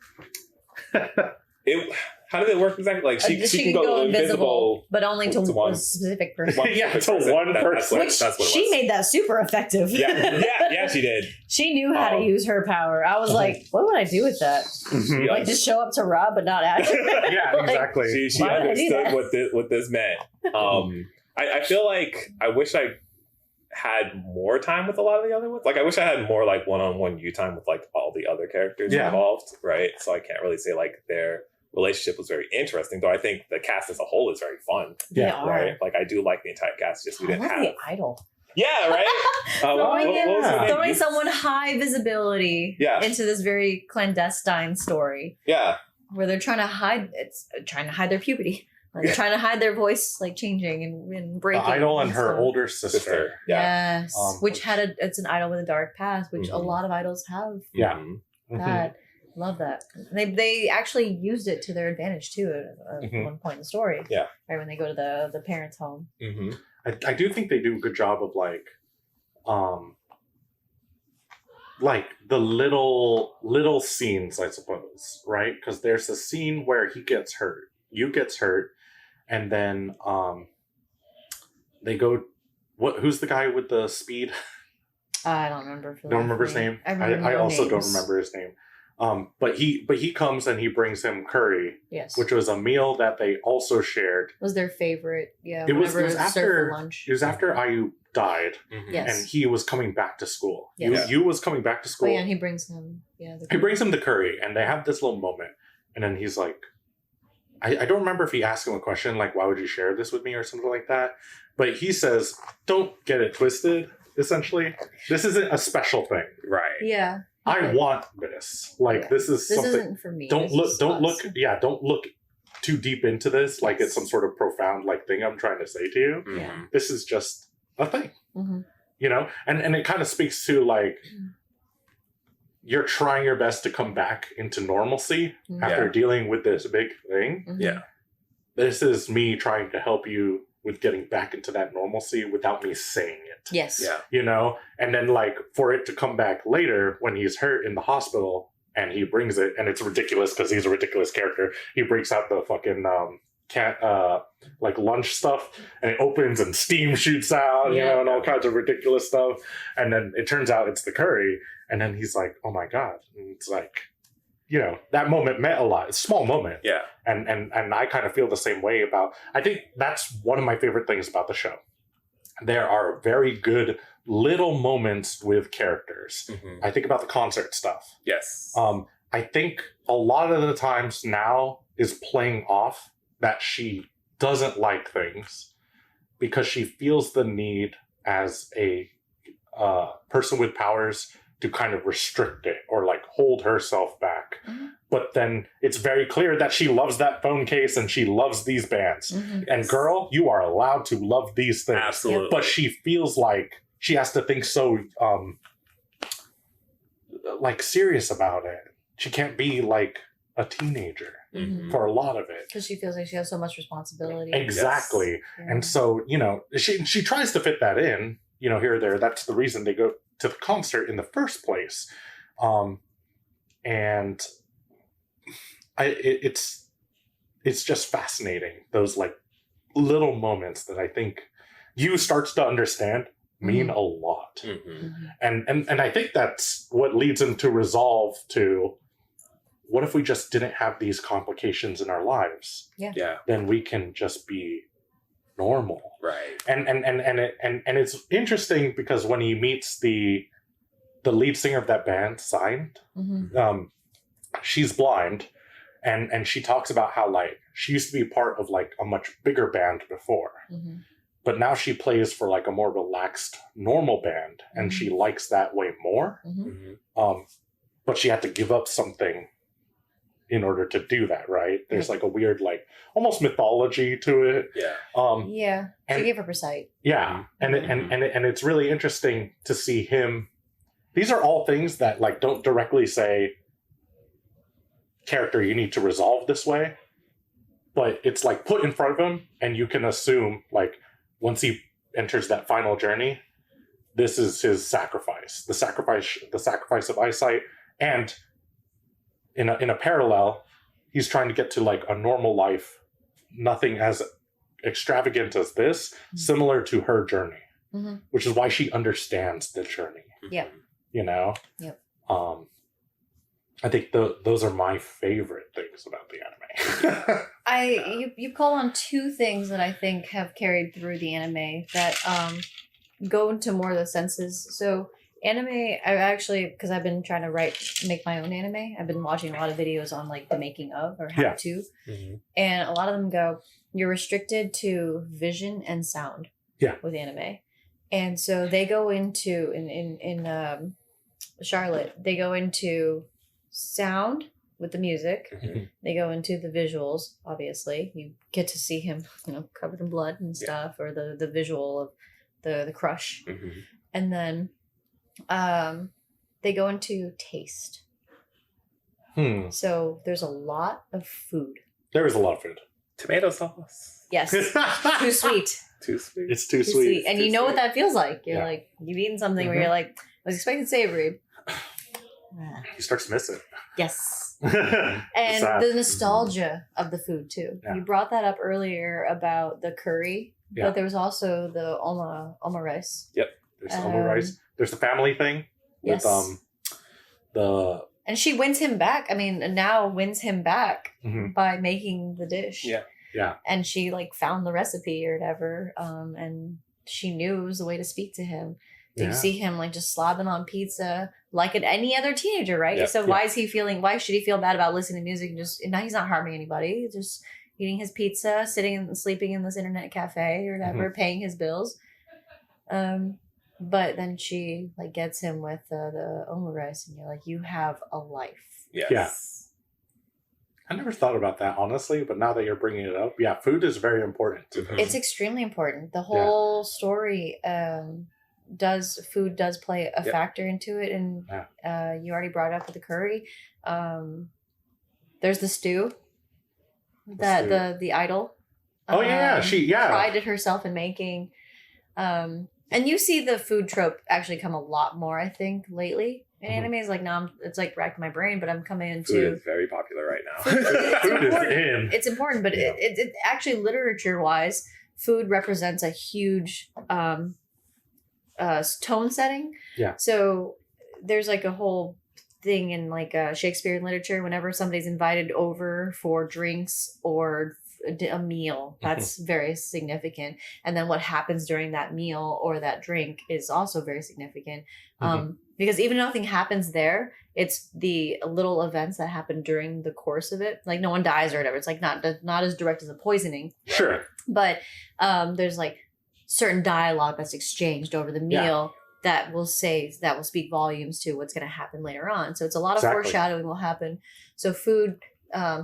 How did it work exactly? Like she can go invisible, but only to one a specific person. Yeah, to one person. Which that's what it she was. made that super effective. Yeah, she did. She knew how to use her power. I was like, what would I do with that? Mhm. Yeah. Like just show up to Rob but not act. Yeah, Like, exactly. She Why would I do understood that? what this meant. I feel like I wish I had more time with a lot of the other ones. Like I wish I had more like one-on-one you time with like all the other characters Yeah. involved, right? So I can't really say like their relationship was very interesting, though I think the cast as a whole is very fun. They Yeah, are. Right? Like I do like the entire cast, just we I didn't love have. the idol. Yeah, right? Throwing, what was his name? throwing someone high visibility Yeah. into this very clandestine story Yeah. where they're trying to hide their puberty. Like they're trying to hide their voice like changing and The breaking. idol and her stuff. older sister. Yeah. Yes. Which- Which it's an idol with a dark past, which a Mhm. lot of idols have Yeah. Mhm. Mhm. that. Love that. They actually used it to their advantage too at Mhm. one point in the story. Yeah. Right when they go to the parents' home. Mhm. I do think they do a good job of like the little scenes, I suppose, right? Because there's a scene where he gets hurt, you gets hurt, and then they go. Who's the guy with the speed? I don't remember. Don't remember his name. I also don't remember his name. But he comes and he brings him curry, Yes. which was a meal that they also shared. was their favorite. Yeah. It was whenever after- served for lunch. It was after Ayu died, Mhm. Yes. and he was coming back to school. Yes. You was coming back to Oh school. yeah, and he brings him. Yeah. He brings him the curry, and they have this little moment, and then he's like, I don't remember if he asked him a question like, "Why would you share this with me?" or something like that. But he says, "Don't get it twisted. Essentially, this isn't a special thing. Right. Yeah. I want this. Like Yeah. this is This something. isn't for me. Don't This look. is Don't us. look. Yeah. Don't look too deep into this. Like it's some sort of profound like thing I'm trying to say to you. Yeah. Mhm. This is just a thing." Mhm. You know, and it kind of speaks to like you're trying your best to come back into normalcy Mhm. after Yeah. dealing with this big thing. Mhm. Yeah. This is me trying to help you with getting back into that normalcy without me saying it. Yes. Yeah. You know, and then like for it to come back later when he's hurt in the hospital and he brings it, and it's ridiculous because he's a ridiculous character. He breaks out the fucking like lunch stuff, and it opens and steam shoots out, you know, and all kinds of ridiculous stuff. And then it turns out it's the curry, and then he's like, "Oh my god!" And it's like, you know, that moment meant a lot. It's a small moment, Yeah. and I kind of feel the same way about. I think that's one of my favorite things about the show. There are very good little moments with characters. Mhm. I think about the concert stuff. Yes. I think a lot of the times now is playing off that she doesn't like things because she feels the need as a person with powers to kind of restrict it or like hold herself back. Mhm. But then it's very clear that she loves that phone case and she loves these bands. Mhm. And girl, you are allowed to love these things. Absolutely. But she feels like she has to think so like serious about it. She can't be like a teenager Mhm. for a lot of it. Because she feels like she has so much responsibility. Exactly. Yeah. And so, you know, she tries to fit that in, you know, here or there. That's the reason they go to the concert in the first place. And it's just fascinating, those like little moments that I think you starts to understand mean a lot. Mhm. Mhm. And I think that's what leads him to resolve to, what if we just didn't have these complications in our lives? Yeah. Then we can just be normal. Right. And it's interesting because when he meets the lead singer of that band, Signed, Mhm. she's blind, and she talks about how like she used to be part of like a much bigger band before, Mhm. but now she plays for like a more relaxed, normal band, and she likes that way more. Mhm. Mhm. But she had to give up something in order to do that, right? There's like a weird, like almost mythology to it. Yeah. Yeah. She and- gave up her sight. Yeah, and it's really interesting to see him. These are all things that like don't directly say, character, you need to resolve this way, but it's like put in front of him, and you can assume like once he enters that final journey, this is his sacrifice, the sacrifice of eyesight, and in a parallel, he's trying to get to like a normal life, nothing as extravagant as this, similar to her journey, which is why she understands the journey. Yeah. You know? Yep. I think those are my favorite things about the anime. You call on two things that I think have carried through the anime that go into more of the senses. So anime, I actually, because I've been trying to make my own anime, I've been watching a lot of videos on like the making of or how to, and a lot of them go, you're restricted to vision and sound with anime. And so they go into in Charlotte, they go into sound with the music. They go into the visuals. Obviously, you get to see him, covered in blood and stuff, or the visual of the crush, and then they go into taste. So there's a lot of food. There is a lot of food. Tomato sauce. Yes, too sweet. Too sweet. It's too sweet. And you know what that feels like. You're like, you've eaten something where you're like, I was expecting savory. You start to miss it. Yes. And the nostalgia of the food too. You brought that up earlier about the curry, but there was also the oma rice. Yep. There's the oma rice. There's the family thing with and she wins him back. I mean, now wins him back by making the dish. Yeah. Yeah. And she like found the recipe or whatever, and she knew it was the way to speak to him. You see him like just slobbing on pizza like any other teenager, right? Yeah, so why should he feel bad about listening to music and now he's not harming anybody. He's just eating his pizza, sitting and sleeping in this internet cafe or whatever, paying his bills. But then she like gets him with the oma rice, and you're like, you have a life. Yes. Yeah. I never thought about that, honestly, but now that you're bringing it up, food is very important to them. It's extremely important. The whole story food does play a factor into it, and you already brought it up with the curry. There's the stew that the idol she prided herself in making, and you see the food trope actually come a lot more, I think, lately. And anime is like, now it's like racking my brain, but I'm coming into... Food is very popular right now. Food is in. It's important, but it actually, literature-wise, food represents a huge tone setting. Yeah. So there's like a whole thing in like Shakespearean literature, whenever somebody's invited over for drinks or a meal, that's very significant. And then what happens during that meal or that drink is also very significant. Because even if nothing happens there, it's the little events that happen during the course of it. Like no one dies or whatever. It's like not as direct as a poisoning. Sure. But there's like certain dialogue that's exchanged over the meal that will speak volumes to what's going to happen later on. So it's a lot of foreshadowing will happen. So food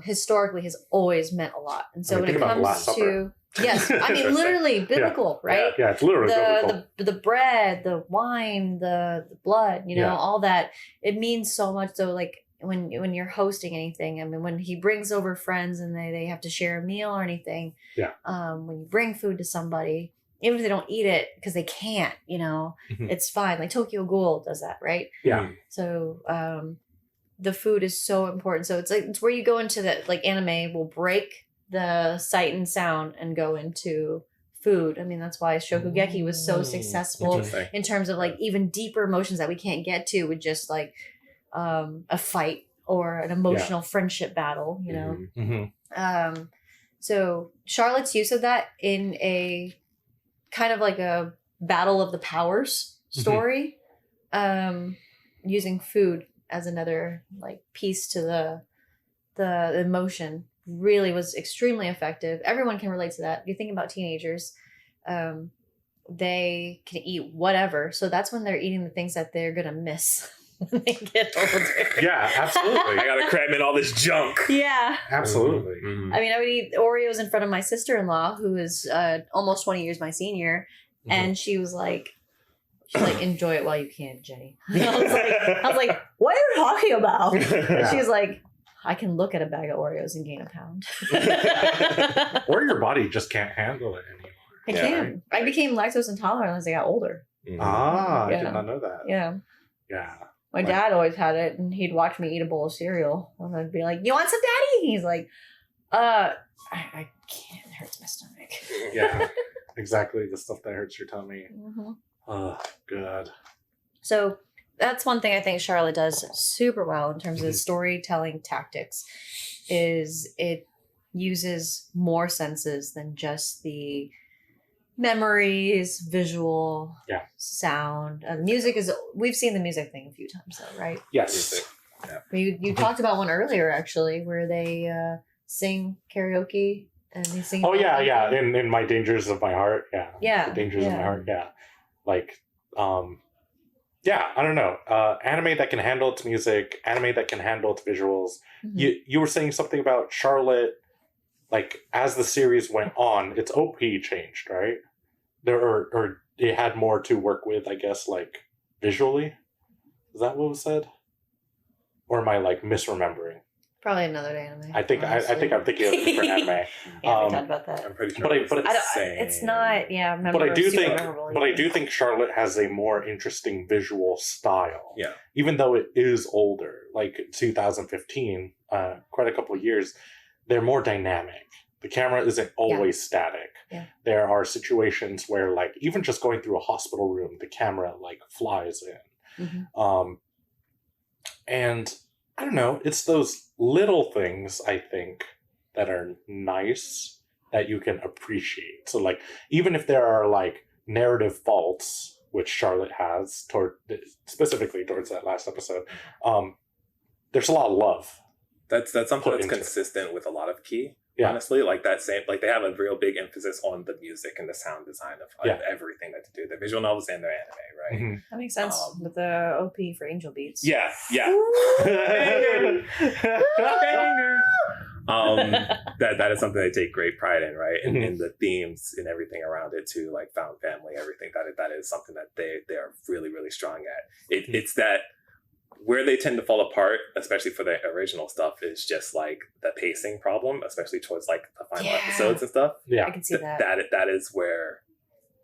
historically has always meant a lot. And so when it comes to yes, I mean literally biblical, right? Yeah, it's literally biblical. The bread, the wine, the blood, all that, it means so much. So like when you're hosting anything, I mean when he brings over friends and they have to share a meal or anything, when you bring food to somebody, even if they don't eat it because they can't, it's fine. Like Tokyo Ghoul does that, right? Yeah. So the food is so important. So it's where you go into that, like anime will break the sight and sound and go into food. I mean, that's why Shokugeki was so successful in terms of like even deeper emotions that we can't get to with just like a fight or an emotional friendship battle, So Charlotte's use of that in a kind of like a battle of the powers story, using food as another like piece to the emotion really was extremely effective. Everyone can relate to that. You think about teenagers, they can eat whatever, so that's when they're eating the things that they're gonna miss when they get older. Yeah, absolutely. I gotta cram in all this junk. Yeah, absolutely. I mean, I would eat Oreos in front of my sister-in-law, who is almost 20 years my senior, and she's like, enjoy it while you can, Jennii. I was like, what are you talking about? And she's like, I can look at a bag of Oreos and gain a pound. Or your body just can't handle it anymore. I can. I became lactose intolerant as I got older. I did not know that. Yeah. Yeah. My dad always had it, and he'd watch me eat a bowl of cereal. And I'd be like, "You want some, Daddy?" He's like, I can't. It hurts my stomach." Yeah, exactly. The stuff that hurts your tummy. Mm-hmm. Oh, God. So that's one thing I think Charlotte does super well in terms of storytelling tactics. Is it uses more senses than just the memories, visual, sound. The music is. We've seen the music thing a few times, though, right? Yes. Yeah. You talked about one earlier, actually, where they sing karaoke and they sing. Oh yeah. In My Dangers of My Heart, Yeah. The Dangers of My Heart, Like, yeah, I don't know. Anime that can handle its music, anime that can handle its visuals. Mm-hmm. You were saying something about Charlotte. Like, as the series went on, its OP changed, right? Or it had more to work with, I guess, like, visually? Is that what was said? Or am I, like, misremembering? Probably another anime. I think I'm thinking of a different anime. Yeah, we talked about that. I'm pretty sure. But It's not. Yeah, but I do think. memorable, But I do think Charlotte has a more interesting visual style. Yeah. Even though it is older, like 2015, quite a couple of years, they're more dynamic. The camera isn't always static. Yeah. There are situations where, like, even just going through a hospital room, the camera like flies in. Mm-hmm. And I don't know, it's those little things, I think, that are nice that you can appreciate. So, like, even if there are, like, narrative faults, which Charlotte has, specifically towards that last episode, there's a lot of love. That's something that's consistent with a lot of Key. Yeah. Honestly, like that same, like they have a real big emphasis on the music and the sound design of everything that they do. Their visual novels and their anime, right? Mm-hmm. That makes sense with the OP for Angel Beats. Yeah. That is something they take great pride in, right? And in the themes and everything around it too, like found family, everything. That is something that they are really, really strong at. It's that where they tend to fall apart, especially for the original stuff, is just like the pacing problem, especially towards like the final episodes and stuff. Yeah, I can see that. That is where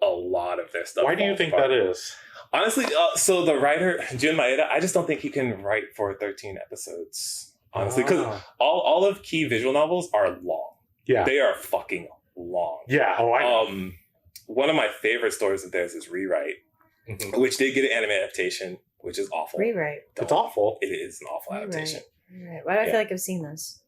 a lot of their stuff. Why do you think that is? Honestly, so the writer Jun Maeda, I just don't think he can write for 13 episodes. Honestly, because all of Key visual novels are long. Yeah, they are fucking long. Yeah. Oh, I know. One of my favorite stories of theirs is Rewrite, which did get an anime adaptation, which is awful. Rewrite. It's awful. It is an awful adaptation. Rewrite. Why do I feel like I've seen this?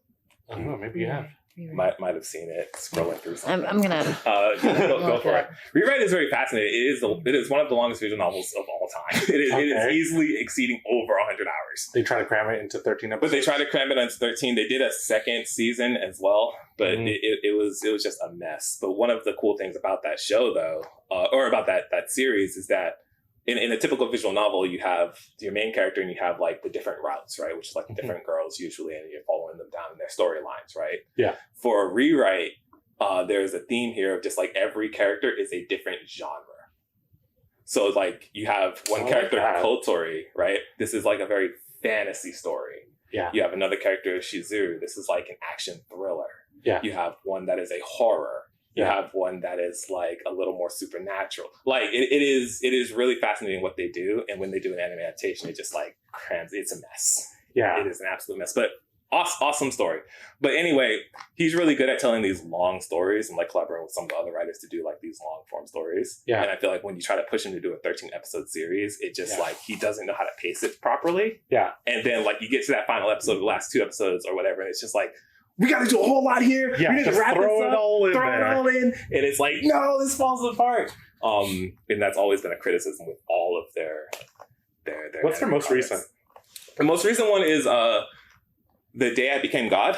I don't know. Maybe you have. Might have seen it scrolling through something. I'm gonna go for it. Rewrite is very fascinating. It is one of the longest visual novels of all time. It is easily exceeding over 100 hours. They try to cram it into 13 episodes. But they try to cram it into 13. They did a second season as well, but it was just a mess. But one of the cool things about that show, though, or about that series, is that in a typical visual novel, you have your main character and you have like the different routes, right? Which is like different girls usually, and you're following them down in their storylines, right? Yeah. For a Rewrite, there's a theme here of just like every character is a different genre. So like you have one character, Kotori, right? This is like a very fantasy story. Yeah. You have another character, Shizuru. This is like an action thriller. Yeah. You have one that is a horror. You have one that is like a little more supernatural. Like it is really fascinating what they do. And when they do an anime adaptation, it just like crams. It's a mess. Yeah. It is an absolute mess. But awesome story. But anyway, he's really good at telling these long stories and like collaborating with some of the other writers to do like these long form stories. Yeah. And I feel like when you try to push him to do a 13 episode series, it just like he doesn't know how to pace it properly. Yeah. And then like you get to that final episode, the last 2 episodes or whatever, and it's just like, we got to do a whole lot here. Yeah, we need to wrap throw it it all in. Throw it all in, and it's like, no, this falls apart. And that's always been a criticism with all of their. What's their most recent? The most recent one is The Day I Became God.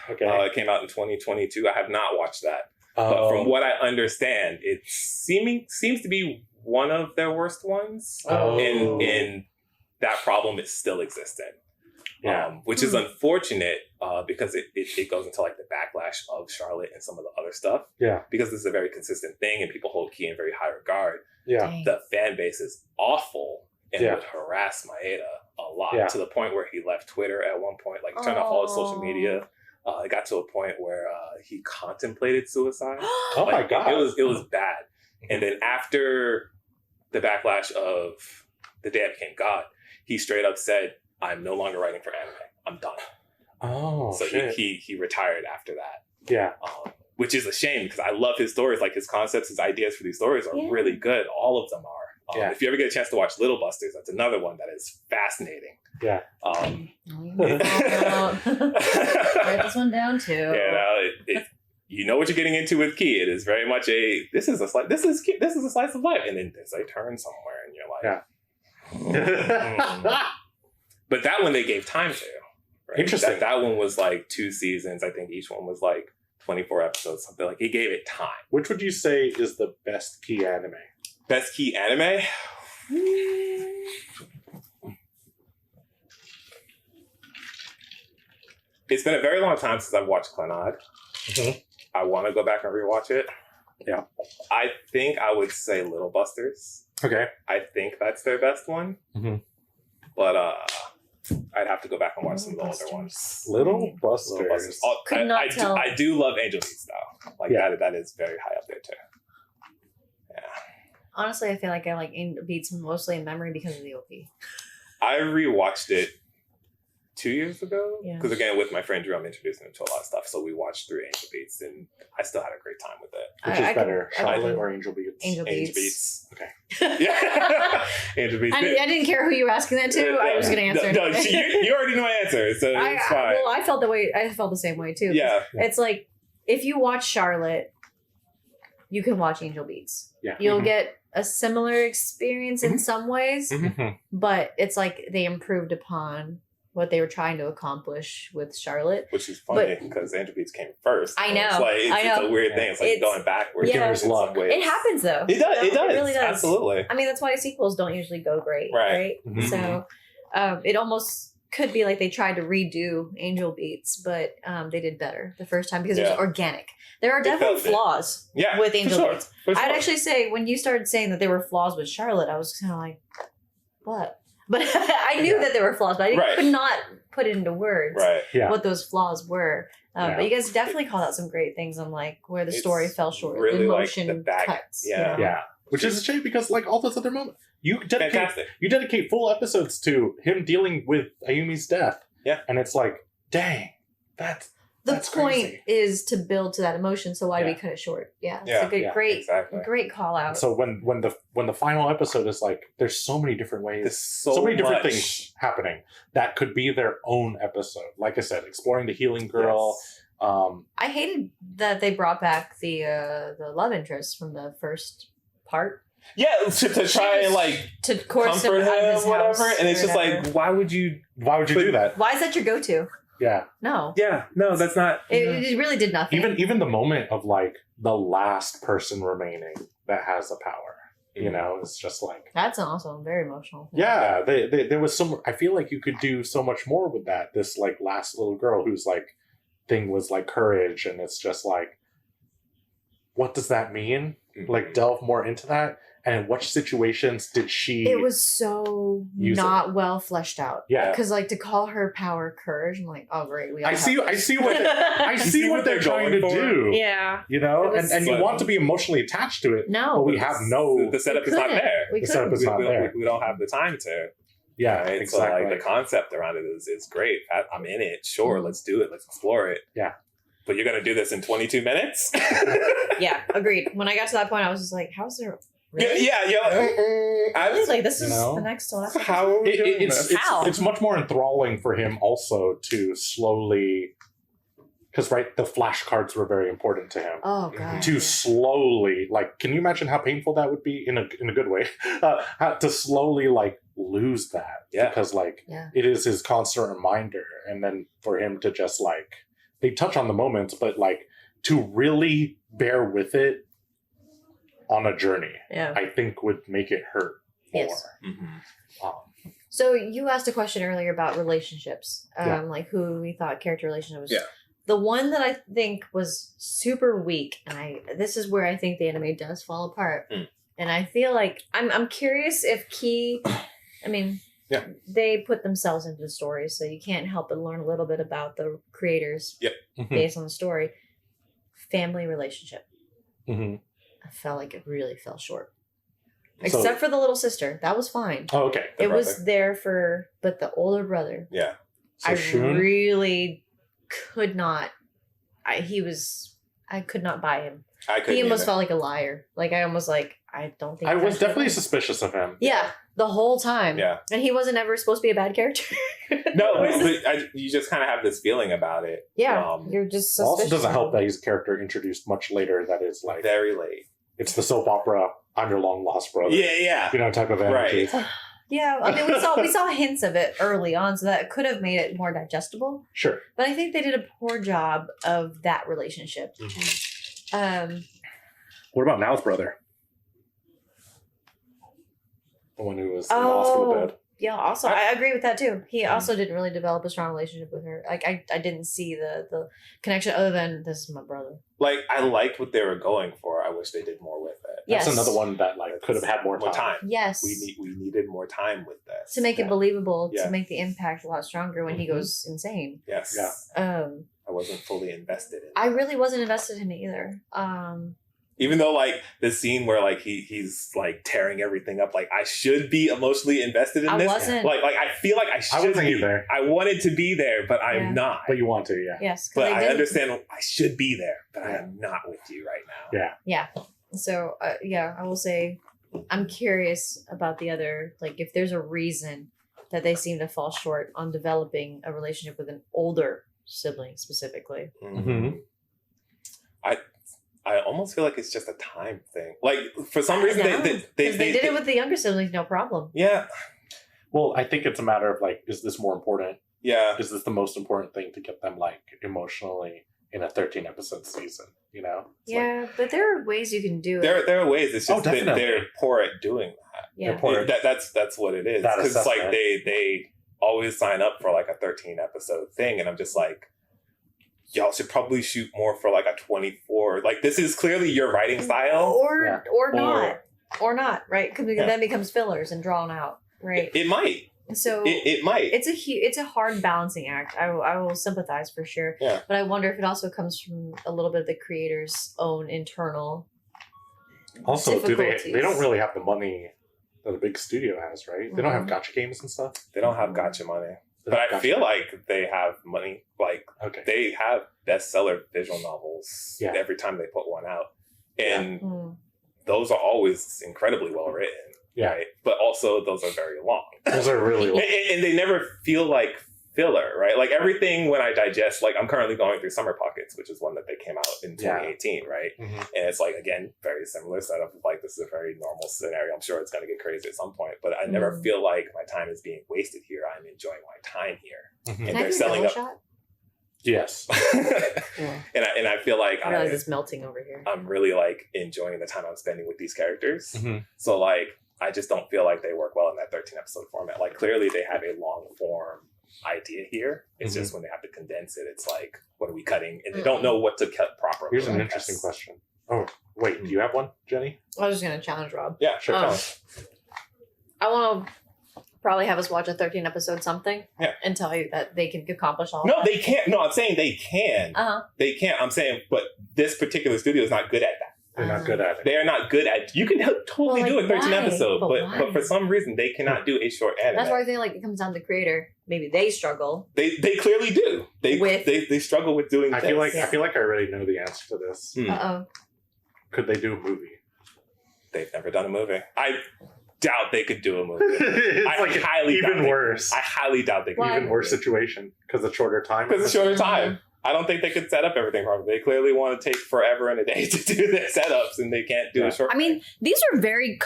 Okay, it came out in 2022. I have not watched that, but from what I understand, it seems to be one of their worst ones. And that problem is still existing. Yeah. Which is unfortunate because it goes into like the backlash of Charlotte and some of the other stuff. Yeah. Because this is a very consistent thing and people hold Key in very high regard. Yeah. Dang. The fan base is awful and would harass Maeda a lot to the point where he left Twitter at one point. Like he turned off all his social media. It got to a point where he contemplated suicide. Oh like, my God. It was bad. And then after the backlash of The Day I Became God, he straight up said, "I'm no longer writing for anime. I'm done." Oh, So shit. he retired after that. Yeah. Which is a shame because I love his stories. Like his concepts, his ideas for these stories are really good. All of them are. If you ever get a chance to watch Little Busters, that's another one that is fascinating. Yeah. Write this one down too. You know what you're getting into with Key. It is very much this is a slice of life, and then there's a turn somewhere, and you're like, But that one they gave time to. Right? Interesting. That one was like 2 seasons. I think each one was like 24 episodes, something like. He gave it time. Which would you say is the best Key anime? Best Key anime? It's been a very long time since I've watched Clannad. Mm-hmm. I want to go back and rewatch it. Yeah. I think I would say Little Busters. Okay. I think that's their best one. Mm-hmm. But I'd have to go back and watch some of the older ones. Little Busters. Could not tell. I do love Angel Beats though. Like that is very high up there too. Yeah. Honestly, I feel like I like Beats mostly in memory because of the OP. I rewatched it 2 years ago because Yeah. again with my friend Drew, I'm introducing him to a lot of stuff. So we watched through Angel Beats and I still had a great time with it. Which is better, I Charlotte or Angel Beats? Angel Angel Beats. Beats. Okay. Yeah. Angel Beats. I didn't care who you were asking that to. I was going to answer. No, you already know my answer, so it's fine. Well, I felt the same way too. Yeah. It's like if you watch Charlotte, you can watch Angel Beats. Yeah. You'll get a similar experience in some ways, Mm-hmm. but it's like they improved upon what they were trying to accomplish with Charlotte. Which is funny because Angel Beats came first. I know. It's a weird thing. It's like going backwards. Yeah. in some ways. It happens though. It does. It does. It really does. Absolutely. I mean, that's why sequels don't usually go great, right? Mhm. So it almost could be like they tried to redo Angel Beats, but they did better the first time because it was organic. There are definitely flaws with Angel Beats. I'd actually say when you started saying that there were flaws with Charlotte, I was kind of like, what? But I knew that there were flaws, but I could not put it into words what those flaws were. But you guys definitely called out some great things on like where the story fell short. Really the emotion cuts. Yeah. Yeah. Which is a shame because like all those other moments, you dedicate full episodes to him dealing with Ayumi's death. Yeah. And it's like, dang, that's point crazy. is to build to that emotion. So why do we cut it short? Yeah. It's a great call out. So when the final episode is like, there's so many different ways, There's so many different things happening that could be their own episode. Like I said, exploring the healing girl. Yes. I hated that they brought back the love interest from the first part. Yeah, to try and like to course comfort him out of his him, whatever. house And it's or just whatever. like, why would you do that? Why is that your go-to? Yeah. No. Yeah, no, that's not. It really did nothing. Even the moment of like the last person remaining that has the power, you know, it's just like that's also very emotional. Yeah, there was some. I feel like you could do so much more with that. This like last little girl whose like thing was like courage, and it's just like, what does that mean? Mm-hmm. Like delve more into that. And in what situations did she? It was so not well fleshed out. Yeah, because like to call her power courage, I'm like, oh great, we. All I see what they're trying to do. Yeah, you know, and you want to be emotionally attached to it. No, but we have no. The setup is not there. The setup is not there. We don't have the time to. Yeah, right? exactly. So like the concept around it is great. I'm in it. Sure, let's do it. Let's explore it. Yeah. But you're gonna do this in 22 minutes? Yeah, agreed. When I got to that point, I was just like, how's there? Really? Yeah. I was like, this is the next last. How are we doing this? It's much more enthralling for him also to slowly, because the flashcards were very important to him. Oh god. To slowly, like, can you imagine how painful that would be in a good way? To slowly like lose that, because it is his constant reminder, and then for him to just like they touch on the moments, but like to really bear with it. On a journey, I think would make it hurt more. Yes. Mm-hmm. So you asked a question earlier about relationships, like who we thought character relationship was. Yeah. The one that I think was super weak, and this is where I think the anime does fall apart. And I feel like I'm curious if Key, I mean, they put themselves into the story, so you can't help but learn a little bit about the creators based on the story. Family relationship. Mm-hmm. I felt like it really fell short. Except for the little sister. That was fine. Oh, okay. It was there but the older brother, Yeah. So I Shun? really could not. I could not buy him. I couldn't He almost either. felt like a liar. Like I almost like I don't think I was that's definitely right. suspicious of him. Yeah, the whole time. Yeah. And he wasn't ever supposed to be a bad character. No, but you just kind of have this feeling about it. Yeah, you're just suspicious. Also, doesn't help that he's a character introduced much later. That is like Very late. it's the soap opera. I'm your long lost brother. Yeah. You know, type of energy. Right. Yeah, I mean, we saw hints of it early on, so that could have made it more digestible. Sure. But I think they did a poor job of that relationship. What about Nao's brother? The one who was in the hospital bed. Yeah, also I agree with that too. He also didn't really develop a strong relationship with her. Like I didn't see the connection other than this is my brother. Like, I liked what they were going for. I wish they did more with it. Yes. That's another one that like could have had more time. Yes. We needed more time with this. to make it believable, Yeah. to make the impact a lot stronger when he Mhm. goes insane. Yes. Yeah. I wasn't fully invested in it. I really wasn't invested in it either. Even though, like, the scene where, like, he's like tearing everything up, like, I should be emotionally invested in I this. wasn't. Like I feel like I should wasn't be. either. I wanted to be there, but Yeah. I'm not. But you want to, yeah. Yes, 'cause But they I didn't- understand I should be there, but I am not with you right now. Yeah. Yeah. So yeah, I will say, I'm curious about the other. Like, if there's a reason that they seem to fall short on developing a relationship with an older sibling specifically. Mm-hmm. I almost feel like it's just a time thing. Like, for some reason, No, they 'cause they did it with the younger siblings, no problem. Yeah. Well, I think it's a matter of like, is this more important? Yeah. Is this the most important thing to get them like emotionally in a 13 episode season? You know? It's like, Yeah, but there are ways you can do it. There are ways. It's just that definitely. they're poor at doing that. Yeah. they're poor. That's what it is. That Because it's like assessment. they always sign up for like a 13 episode thing, and I'm just like, y'all should probably shoot more for like a 24. Like, this is clearly your writing style. or not, right? Because Yeah. then becomes fillers and drawn out, right? It might. So It might. it's a hard balancing act. I will sympathize for sure. Yeah. But I wonder if it also comes from a little bit of the creator's own internal. Also, they difficulties. don't really have the money that a big studio has, right? They don't have Mhm. gotcha games and stuff. They don't have gotcha money. They But don't I have gotcha- feel like they have money. Like, Okay. they have bestseller visual novels Yeah. every time they put one out. And Mm. those are always incredibly well written. Yeah. Right? But also, those are very long. Those are really long. And they never feel like filler, right? Like, everything when I digest, like, I'm currently going through Summer Pockets, which is one that they came out in Yeah. 2018, right? Mhm. And it's like, again, very similar setup of like, this is a very normal scenario. I'm sure it's going to get crazy at some point, but I never Mhm. feel like my time is being wasted here. I'm enjoying my time here. Mhm. Can And I they're do a selling double up. shot? Yes. Yeah. and I feel like I realize it's melting over here. I'm really like enjoying the time I'm spending with these characters. Mhm. So like, I just don't feel like they work well in that 13 episode format. Like, clearly they have a long form idea here. It's Mm-hmm. just when they have to condense it, it's like, what are we cutting? And they don't know what to cut properly. Here's an I interesting guess. question. Oh, wait, do you have one, Jenny? I was just gonna challenge Rob. Yeah, sure. Oh. tell me. I want to probably have us watch a 13 episode something. Yeah. And tell you that they can accomplish all. No, they can't. No, I'm saying they can. Uh huh. They can't. I'm saying, but this particular studio is not good at that. They're not good at it. They are not good at. You can totally Well, do a like, 13 why? episode, But but why? for some reason they cannot do a short anime. That's why I think like it comes down to the creator. Maybe they struggle. They clearly do. With- They struggle with doing. I feel like Yeah. I already know the answer to this. Hmm. Uh Could they do a movie? They've never done a movie. I doubt they could do a movie. It's I like highly doubt even they- worse. I highly doubt they could. Why? Even worse situation because of shorter time. Because it's shorter time. I don't think they could set up everything properly. They clearly want to take forever and a day to do their setups, and they can't do Yeah. a short. I mean, these are very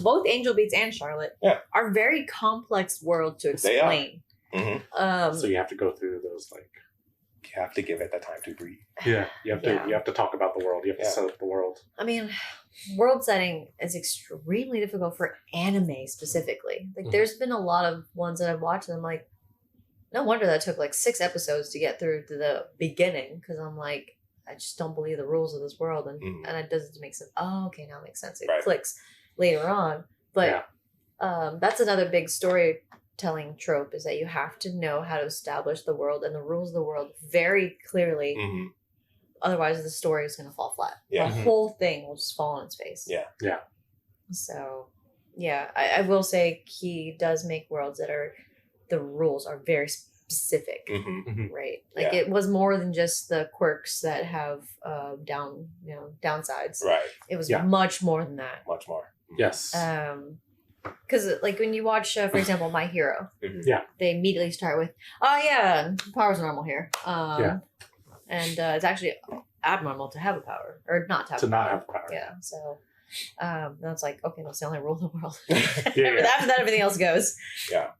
both Angel Beats and Charlotte Yeah. are very complex world to They are. explain. Mhm. So you have to go through those like. You have to give it the time to breathe. Yeah, you have to. Yeah. You have to talk about the world. You have to Yeah. set up the world. I mean, world setting is extremely difficult for anime specifically. Like, Mhm. there's been a lot of ones that I've watched, and I'm like, no wonder that took like 6 episodes to get through to the beginning, because I'm like, I just don't believe the rules of this world, and Mhm. and it doesn't make sense. Oh, okay, now it makes sense. It Right. clicks later on, but that's another big storytelling trope, is that you have to know how to establish the world and the rules of the world very clearly. Mhm. Otherwise, the story is going to fall flat. Yeah. The Mhm. whole thing will just fall on its face. Yeah. Yeah. So, Yeah, I will say he does make worlds that are, the rules are very specific, right? Like it was more than just the quirks that have downsides. Right. It was much more than that. Much more. Yes. Because like when you watch, for example, My Hero, Yeah. they immediately start with, oh yeah, power's normal here. And it's actually abnormal to have a power, or not to have To a not power. have power. Yeah, so that's like, okay, that's the only rule in the world. Yeah. After that, everything else goes. Yeah.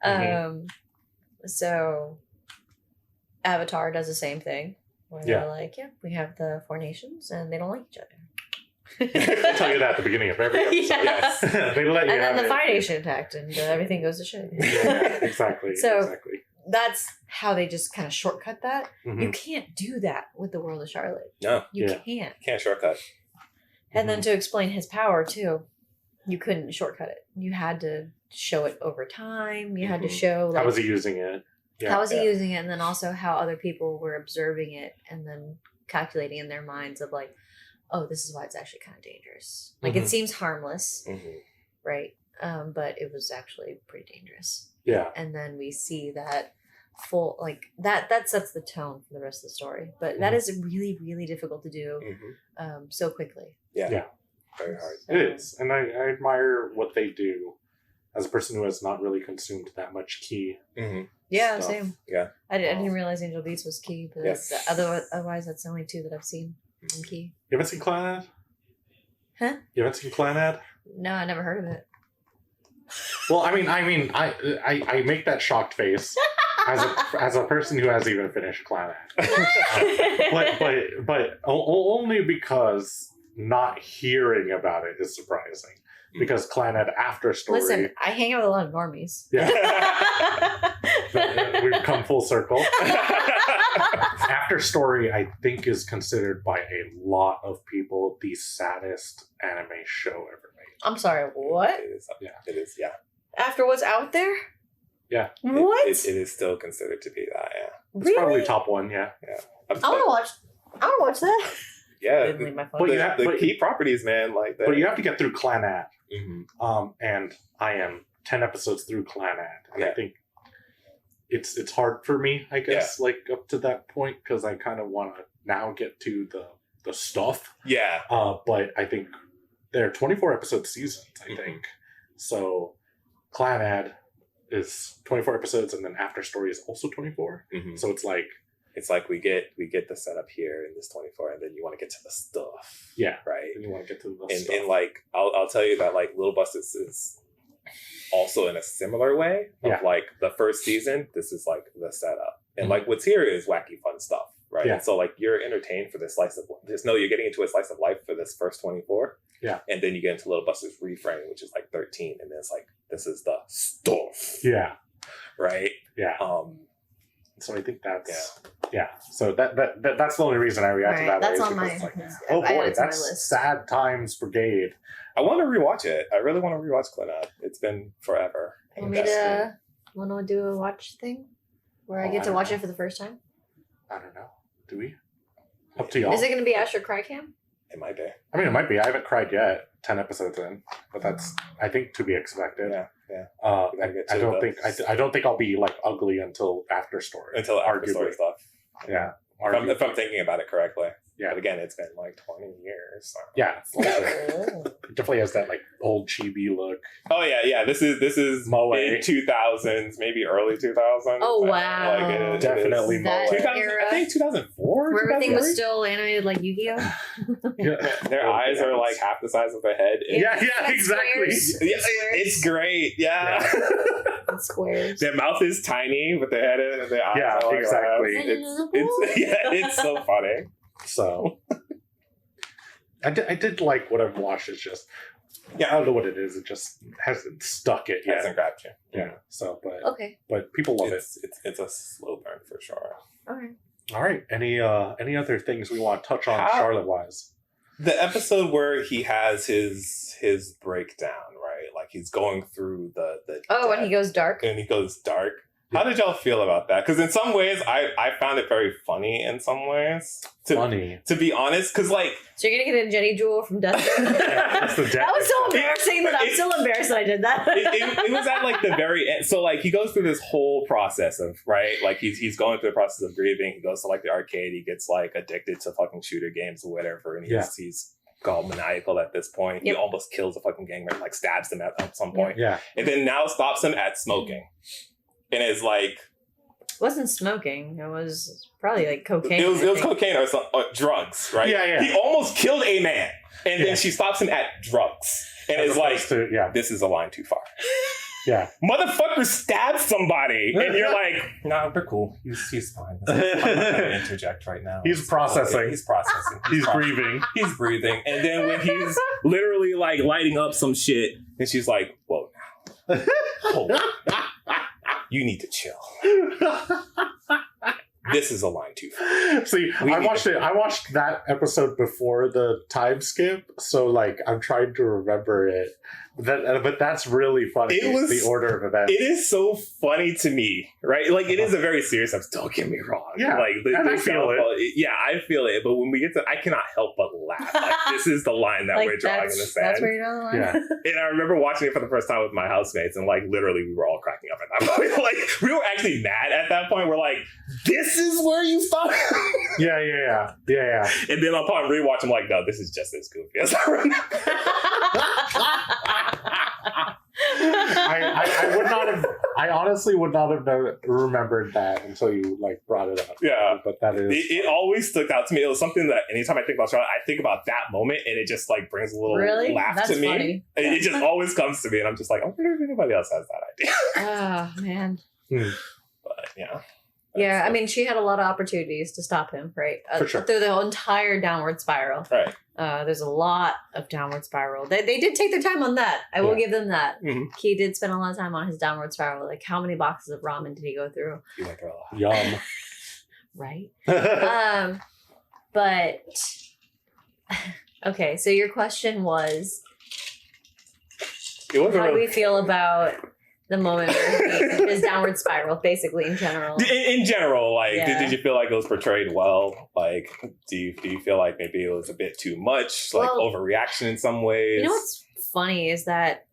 So Avatar does the same thing, where Yeah. they're like, yeah, we have the 4 nations, and they don't like each other. They tell you that at the beginning of every episode. Yes. They let you And then have the it. 5 nation attacked, and everything goes to shit. Yeah, exactly. So- exactly. That's how they just kind of shortcut that. Mhm. You can't do that with the world of Charlotte. No. You Yeah. can't. Can't shortcut. And then to explain his power too, you couldn't shortcut it. You had to show it over time. You had to show like How was he using it? Yeah. how was he using it, and then also how other people were observing it, and then calculating in their minds of like, oh, this is why it's actually kind of dangerous. Like it seems harmless, right? But it was actually pretty dangerous. Yeah. And then we see that full like that sets the tone for the rest of the story. But that is really, really difficult to do so quickly. Yeah. Yeah. Very hard. It is. And I admire what they do as a person who has not really consumed that much key. Yeah, stuff. same. Yeah. I didn't realize Angel Beats was Key, but Yes. otherwise that's the only 2 that I've seen in Key. You haven't seen Clannad? Huh? You haven't seen Clannad? No, I never heard of it. Well, I make that shocked face as a person who hasn't even finished Clannad. but only because not hearing about it is surprising. Because Clannad after story. Listen, I hang out with a lot of normies. Yeah. We've come full circle. After story, I think, is considered by a lot of people the saddest anime show ever made. I'm sorry, what? It is. Yeah. It is. Yeah. After what's out there? Yeah. What? It is still considered to be that. Yeah. It's Really? probably top 1, yeah. I want to watch that. Yeah. I didn't leave my phone. But The, you have- the but- key properties, man. Like that. But you have to get through Clannad. Mhm. And I am 10 episodes through Clannad. And I Yeah. think it's hard for me, I guess, like up to that point, because I kind of want to now get to the stuff. Yeah. But I think they're 24 episode seasons, I think. So Clannad is 24 episodes, and then After Story is also 24. So it's like we get the setup here in this 24, and then you want to get to the stuff. Yeah. Right. And you want to get to the stuff. And like I'll tell you that like Little Busters is also in a similar way of Yeah. like the first season. This is like the setup, and like what's here is wacky fun stuff, right? Yeah. And so like you're entertained for this slice of just know you're getting into a slice of life for this first 24. Yeah. And then you get into Little Busters Reframe, which is like 13, and then it's like this is the stuff. Yeah. Right. Yeah. Um. So I think that's So that's the only reason I react to Right, that. that's way, is on because my- it's like, yeah. oh I added boy, it to my that's list. Sad Times Brigade. I want to rewatch it. I really want to rewatch Clannad. It's been forever. Want me to do a watch thing where I Oh, get I to don't watch know. it for the first time? I don't know. Do we? Up to y'all. Is it going to be Asher Crycam? It might be. I mean, it might be. I haven't cried yet. 10 episodes in, but that's I think to be expected. Yeah. I, gotta get I to don't the- think I don't think I'll be like ugly until After Story. Until after story arguably. stuff. Yeah. If I'm thinking about it correctly. Yeah. But again, it's been like 20 years. So. Yeah. Oh. It definitely has that like old chibi look. Oh yeah. This is Moe. mid 2000s, maybe early 2000s. Oh, wow. Like it is, Definitely That Moe. 2000, era. I think 2004. Where everything was 2003? still animated like Yu-Gi-Oh? Yeah. Their eyes are like half the size of their head. Yeah, Like exactly. squares. Yeah, Squares. it's great. Yeah. And squares. Their mouth is tiny, but their head and their eyes Yeah, are like exactly. It's so funny. So I did like what I've watched. It's just I don't know what it is. It just hasn't stuck it yet. Hasn't grabbed you. Yeah. So Okay. but people love it. It's a slow burn for sure. Okay. All right. Any other things we want to touch on Charlotte wise? The episode where he has his breakdown, right? Like he's going through the Oh, when death, he goes dark? and he goes dark. How did y'all feel about that? Because in some ways, I found it very funny in some ways. To be honest, because like... So you're going to get a Jennii jewel from Dustin? That's the That was so embarrassing that I'm still embarrassed that I did that. it was at like the very end. So like he goes through this whole process of, right? Like he's going through the process of grieving. He goes to like the arcade. He gets like addicted to fucking shooter games or whatever. And he's called maniacal at this point. Yep. He almost kills a fucking gang member, like stabs them at some point. Yeah. And then now stops him at smoking. And it's like... It wasn't smoking. It was probably like cocaine. It was cocaine or drugs, right? Yeah. He almost killed a man. And then she stops him at drugs. And it's like, this is a line too far. Yeah. Motherfucker stabbed somebody. And you're like, no, we're cool. He's fine. I'm not going to interject right now. He's processing. Okay. He's processing. He's breathing. He's breathing. And then when he's literally like lighting up some shit, and she's like, whoa, now. Hold on. You need to chill. This is a line too far. See, I watched that episode before the time skip, so like I'm trying to remember it. But that's really funny. It was the order of events. It is so funny to me, right? Like it is a very serious episode. Don't get me wrong. Yeah, like I feel it. Yeah, I feel it. But when we get to, I cannot help but laugh. Like this is the line that Like, we're drawing in the sand. That's where you're drawing the line? Yeah. And I remember watching it for the first time with my housemates, and like literally, we were all cracking up at that point. Like we were actually mad at that point. We're like, "This is where you stop." Yeah. And then upon rewatch, I'm like, "No, this is just as goofy as I remember." I would not have. I honestly would not have remembered that until you like brought it up. Yeah, but that is. It always stuck out to me. It was something that anytime I think about Charlotte, I think about that moment, and it just like brings a little laugh That's to me. funny. It just always comes to me, and I'm just like, I wonder if anybody else has that idea. Oh man. But yeah. Yeah, I mean, she had a lot of opportunities to stop him, right? For sure. Through the whole entire downward spiral. Right. There's a lot of downward spiral. They did take their time on that. I will give them that. Mm-hmm. He did spend a lot of time on his downward spiral. Like, how many boxes of ramen did he go through? He went through a lot. Yum. Right. But okay. So your question was, how do we feel about the moment where his downward spiral, basically in general? In general, like, did you feel like it was portrayed well? Like, do you feel like maybe it was a bit too much, like overreaction in some ways? You know what's funny is that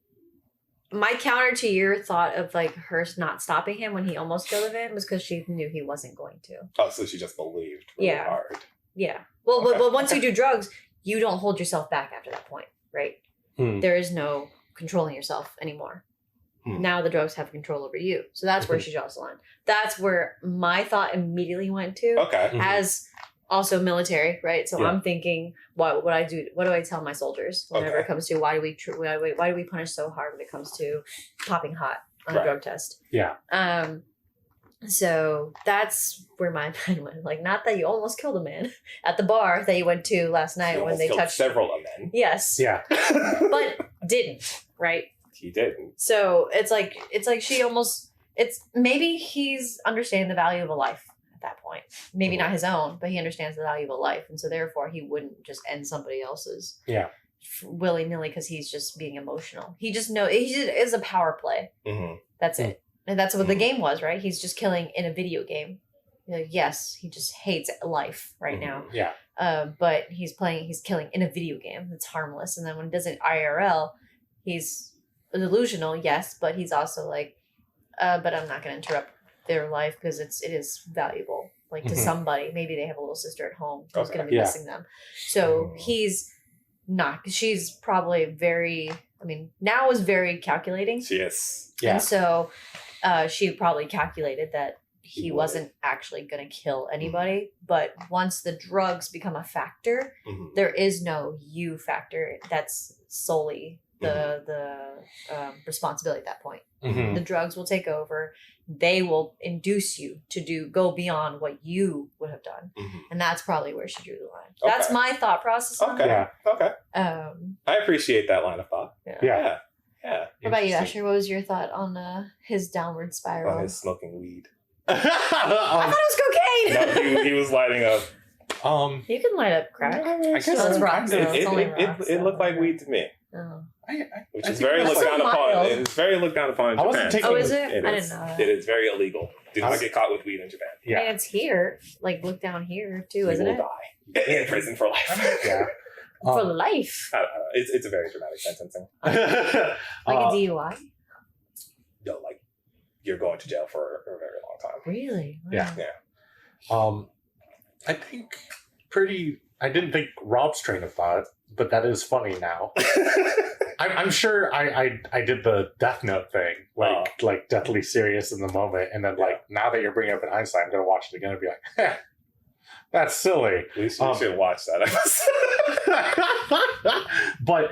my counter to your thought of like her not stopping him when he almost killed a man was because she knew he wasn't going to. Oh, so she just believed really hard. Yeah. Well, but once you do drugs, you don't hold yourself back after that point, right? There is no controlling yourself anymore. Now the drugs have control over you. So that's where she draws the line. That's where my thought immediately went to. Okay. As also military, right? So I'm thinking, what would I do? What do I tell my soldiers whenever it comes to why do we punish so hard when it comes to popping hot on a drug test? Yeah. So that's where my mind went. Like, not that you almost killed a man at the bar that you went to last night when they touched several of men. Yes. Yeah. But didn't, right? He didn't. So it's like she almost, maybe he's understanding the value of a life at that point. Maybe not his own, but he understands the value of a life. And so therefore he wouldn't just end somebody else's willy-nilly because he's just being emotional. He just is a power play. Mm-hmm. That's it. And that's what the game was, right? He's just killing in a video game. Like, yes, he just hates life right now. Yeah. But he's killing in a video game that's harmless. And then when he does it IRL, he's delusional, yes, but he's also like, but I'm not going to interrupt their life because it is valuable, like to somebody. Maybe they have a little sister at home who's going to be missing them. So he's not. She's probably very. I mean, now is very calculating. She is. Yeah. And so she probably calculated that he wasn't actually going to kill anybody. But once the drugs become a factor, there is no you factor. That's solely the responsibility at that point. The drugs will take over. They will induce you to go beyond what you would have done, and that's probably where she drew the line. Okay. That's my thought process. On that. Okay. I appreciate that line of thought. Yeah. What about you, Asher? What was your thought on his downward spiral? On his smoking weed. I thought it was cocaine. No, he was lighting up. You can light up crack. I guess it's rocks. It looked like weed to me. Oh. Which I is think very that's looked so down upon. mild. It's very looked down upon in I Japan. wasn't taking- Oh, is it? It I is. didn't know that. It is very illegal. Do not get caught with weed in Japan. I mean, Yeah. it's here. Like, look down here, too, You isn't will it? die. In prison for life. Yeah. For life. I don't know. It's a very dramatic sentencing. Like a DUI? No, like you're going to jail for a very long time. Really? Yeah. Wow. I think I didn't think Rob's train of thought, but that is funny now. I'm sure I did the Death Note thing, like deathly serious in the moment, and then like now that you're bringing up in hindsight, I'm gonna watch it again and be like, "Heh, that's silly." We should watch that episode. but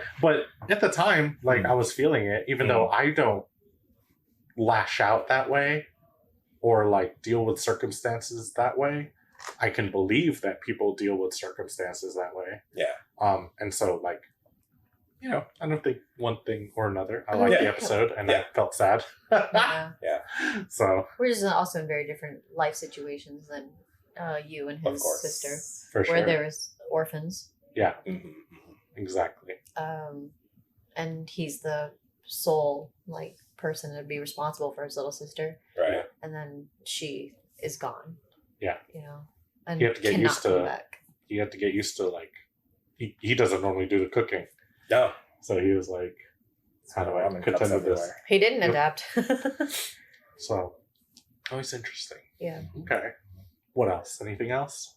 at the time, like I was feeling it, even though I don't lash out that way or like deal with circumstances that way. I can believe that people deal with circumstances that way. Yeah. And so like, you know, I don't think one thing or another. I liked the episode and I felt sad. Yeah. So We're just also in very different life situations than you and Of his course. sister, for sure. where there's orphans. Yeah, Mhm. exactly. And he's the sole like person to be responsible for his little sister, Right. and then she is gone. Yeah. You know, and You have to get cannot used to- come back. You have to get used to like, he doesn't normally do the cooking. No. So he was like, how do I Ramen cups contend with this? everywhere. He didn't Yep. adapt. So, always interesting. Yeah. Okay. What else? Anything else?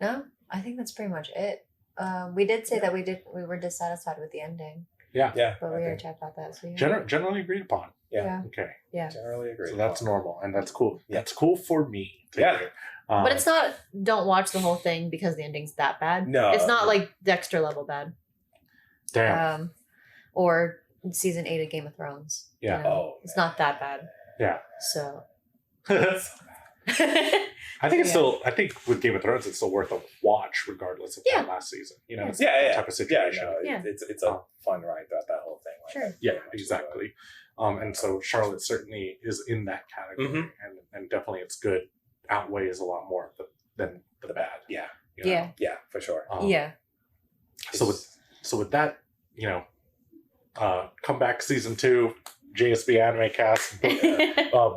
No, I think that's pretty much it. We did say that we were dissatisfied with the ending, Yeah. but we I already think talked about that. So yeah. Generally agreed upon. Yeah. Okay. Yeah. generally agree. So that's normal and that's cool. Yeah. That's cool for me. to Yeah. hear. But it's not. Don't watch the whole thing because the ending's that bad. No. It's not like Dexter level bad. Damn. Or season 8 of Game of Thrones. Yeah. You know? Oh, It's not that bad. Yeah. So. I think it's still. I think with Game of Thrones, it's still worth a watch, regardless of Yeah. that last season. You know, Yeah. it's Yeah, that yeah. type of Yeah, situation. no, Yeah. it's a fun ride throughout that whole thing. Like, Sure. I Yeah, very much enjoy it. exactly. And so Charlotte certainly is in that category, and definitely its good outweighs a lot more than the bad. Yeah, you know? Yeah. yeah, for sure. Yeah. So with that, you know, come back season 2, JSB Animecast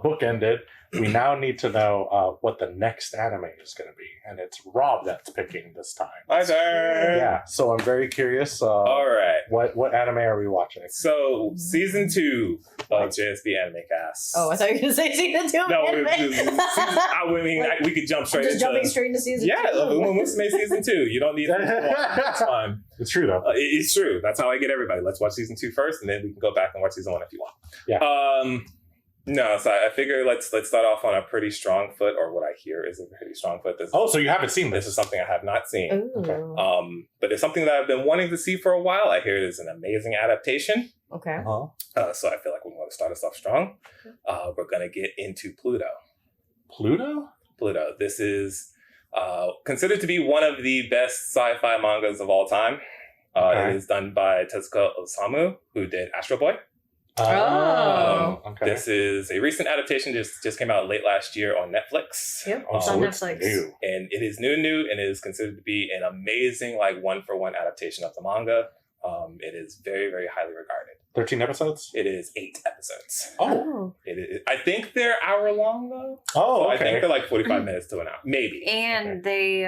book ended. We now need to know what the next anime is going to be, and it's Rob that's picking this time. Hi there. Yeah, so I'm very curious. All right. What anime are we watching? So season 2 of JSB Animecast. Oh, I thought you were going to say season 2 of No, anime. we could jump straight Just into jumping straight into season 2. Yeah, let's make season 2. You don't need That's fine. It's true though. It's true. That's how I get everybody. Let's watch season 2 first, and then we can go back and watch season 1 if you want. Yeah. No, so I figure let's start off on a pretty strong foot, or what I hear is a pretty strong foot. So you haven't seen This this? is something I have not seen. Ooh. Okay. But it's something that I've been wanting to see for a while. I hear it is an amazing adaptation. Okay. So I feel like we want to start us off strong. We're going to get into Pluto. Pluto? Pluto. This is considered to be one of the best sci-fi mangas of all time. Okay. It is done by Tezuka Osamu, who did Astro Boy. Oh. Okay. This is a recent adaptation, just came out late last year on Netflix. Yep. Oh, It's so on it's Netflix. new. And it is new, and it is considered to be an amazing, like, one-for-one adaptation of the manga. It is very, very highly regarded. 13 episodes? It is 8 episodes. Oh. I think they're hour long, though. Oh, So I okay. think they're like 45 minutes to an hour. Maybe. And they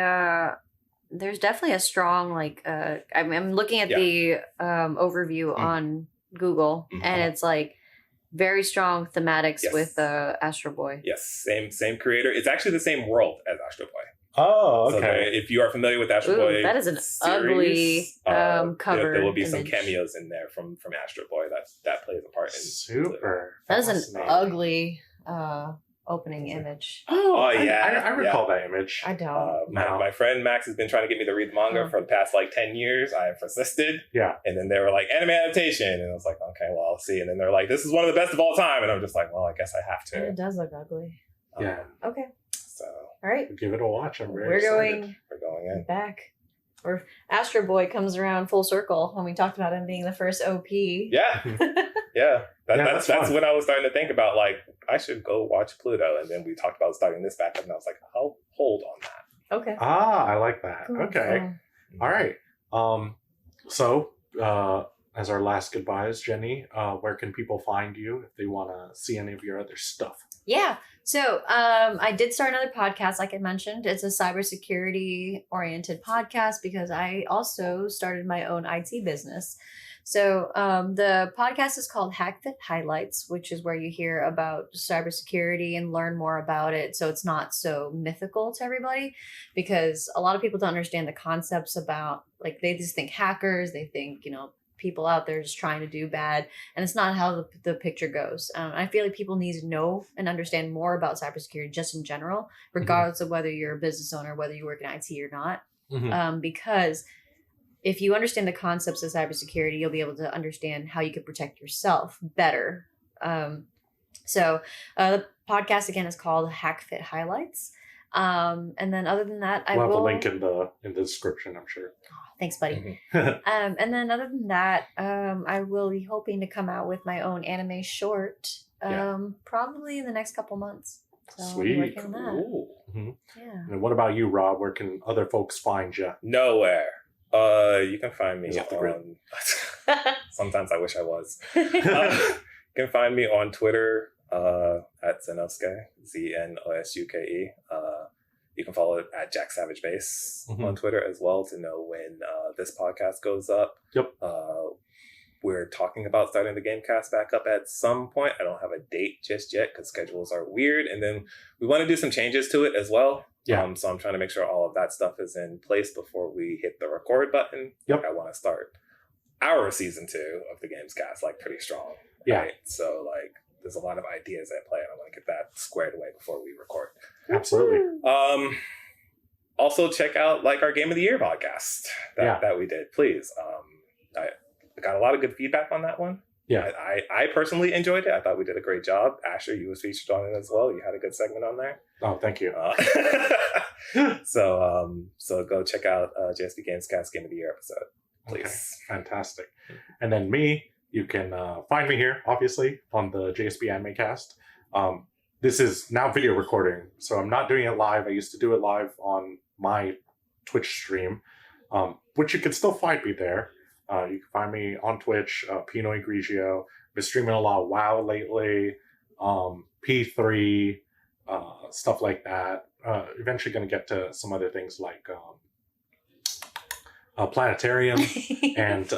there's definitely a strong like I'm looking at the overview on Google, and it's like very strong thematics with Astro Boy. Yes, same creator. It's actually the same world as Astro Boy. Oh, So okay. if you are familiar with Astro Ooh, Boy, that is an series, ugly cover. There will be some image. cameos in there from Astro Boy that plays a part in Super. That is an Fascinating. ugly opening image. Oh, yeah, I recall that image. I don't. My friend Max has been trying to get me to read the manga Oh. for the past like 10 years. I have persisted. Yeah. And then they were like, anime adaptation. And I was like, okay, well, I'll see. And then they're like, this is one of the best of all time. And I'm just like, well, I guess I have And to. it does look ugly. Yeah. Okay. So All right. Give it a watch. I'm very We're excited. going we're going in. back. Or Astro Boy comes around full circle when we talked about him being the first OP. Yeah. Yeah. That's fun. when I was starting to think about, like, I should go watch Pluto. And then we talked about starting this back up. And I was like, I'll hold on that. Okay. I like that. Cool. Okay. All right. So, as our last goodbyes, Jennii, where can people find you if they want to see any of your other stuff? Yeah. So I did start another podcast, like I mentioned. It's a cybersecurity oriented podcast because I also started my own IT business. So the podcast is called Hackfight Highlights, which is where you hear about cybersecurity and learn more about it. So it's not so mythical to everybody, because a lot of people don't understand the concepts about, like, they just think hackers, they think, people out there just trying to do bad, and it's not how the picture goes. I feel like people need to know and understand more about cybersecurity just in general, regardless of whether you're a business owner, whether you work in IT or not, because if you understand the concepts of cybersecurity, you'll be able to understand how you can protect yourself better. So the podcast again is called Hackfight Highlights. And then other than that, I will have a link in the description, I'm sure. Thanks, buddy. And then other than that, I will be hoping to come out with my own anime short, probably in the next couple months. So Sweet. I'll be working on that. Yeah. And what about you, Rob? Where can other folks find you? Nowhere. You can find me He's off the grid. on. Sometimes I wish I was. You can find me on Twitter at Zenosuke, Znosuke. You can follow it at Jack Savage Base on Twitter as well to know when this podcast goes up. Yep. We're talking about starting the Gamecast back up at some point. I don't have a date just yet because schedules are weird. And then we want to do some changes to it as well. Yeah. So I'm trying to make sure all of that stuff is in place before we hit the record button. Yep. Like, I want to start our season 2 of the Gamescast like pretty strong. Yeah. Right? So like there's a lot of ideas at play, and I want to get that squared away before we record. Absolutely. Also check out like our Game of the Year podcast that we did, please. I got a lot of good feedback on that one. Yeah. I personally enjoyed it. I thought we did a great job. Asher, you was featured on it as well. You had a good segment on there. Oh, thank you. So go check out JSB Gamescast Game of the Year episode, please. Okay. Fantastic. And then me, you can find me here, obviously, on the JSB Animecast. This is now video recording, so I'm not doing it live. I used to do it live on my Twitch stream, which you can still find me there. You can find me on Twitch, Pinoy Grigio. Been streaming a lot of WoW lately, P3, stuff like that. Eventually going to get to some other things like Planetarium and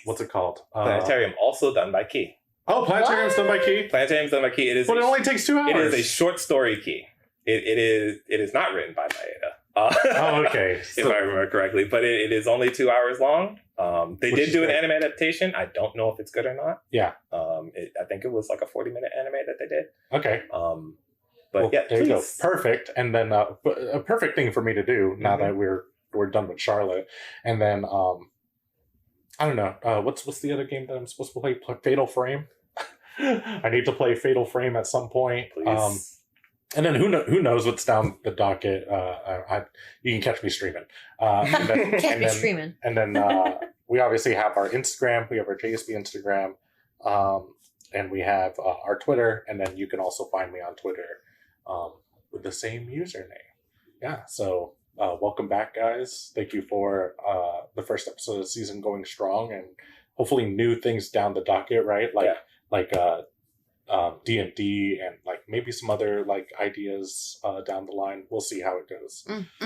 what's it called? Planetarium, also done by Key. Oh, Planetarium's done by Key? Planetarium's done by Key. But it only takes 2 hours. It is a short story Key. It is not written by Maeda. Oh, okay. If I remember correctly, but it is only 2 hours long. They did do an anime adaptation. I don't know if it's good or not. Yeah. I think it was like a 40-minute anime that they did. Okay. But well, yeah, there you go. Perfect. And then a perfect thing for me to do now that we're done with Charlotte. And then I don't know. What's the other game that I'm supposed to play? Fatal Frame. I need to play Fatal Frame at some point. Please. And then who knows what's down the docket? You can catch me streaming. And then we obviously have our Instagram. We have our JSB Instagram, and we have our Twitter. And then you can also find me on Twitter with the same username. Yeah. So welcome back, guys. Thank you for the first episode of the season going strong, and hopefully new things down the docket. Right, like D&D and like maybe some other like ideas down the line. We'll see how it goes.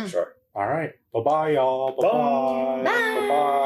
Sure. All right. Bye-bye, y'all. Bye-bye. Bye. Bye-bye.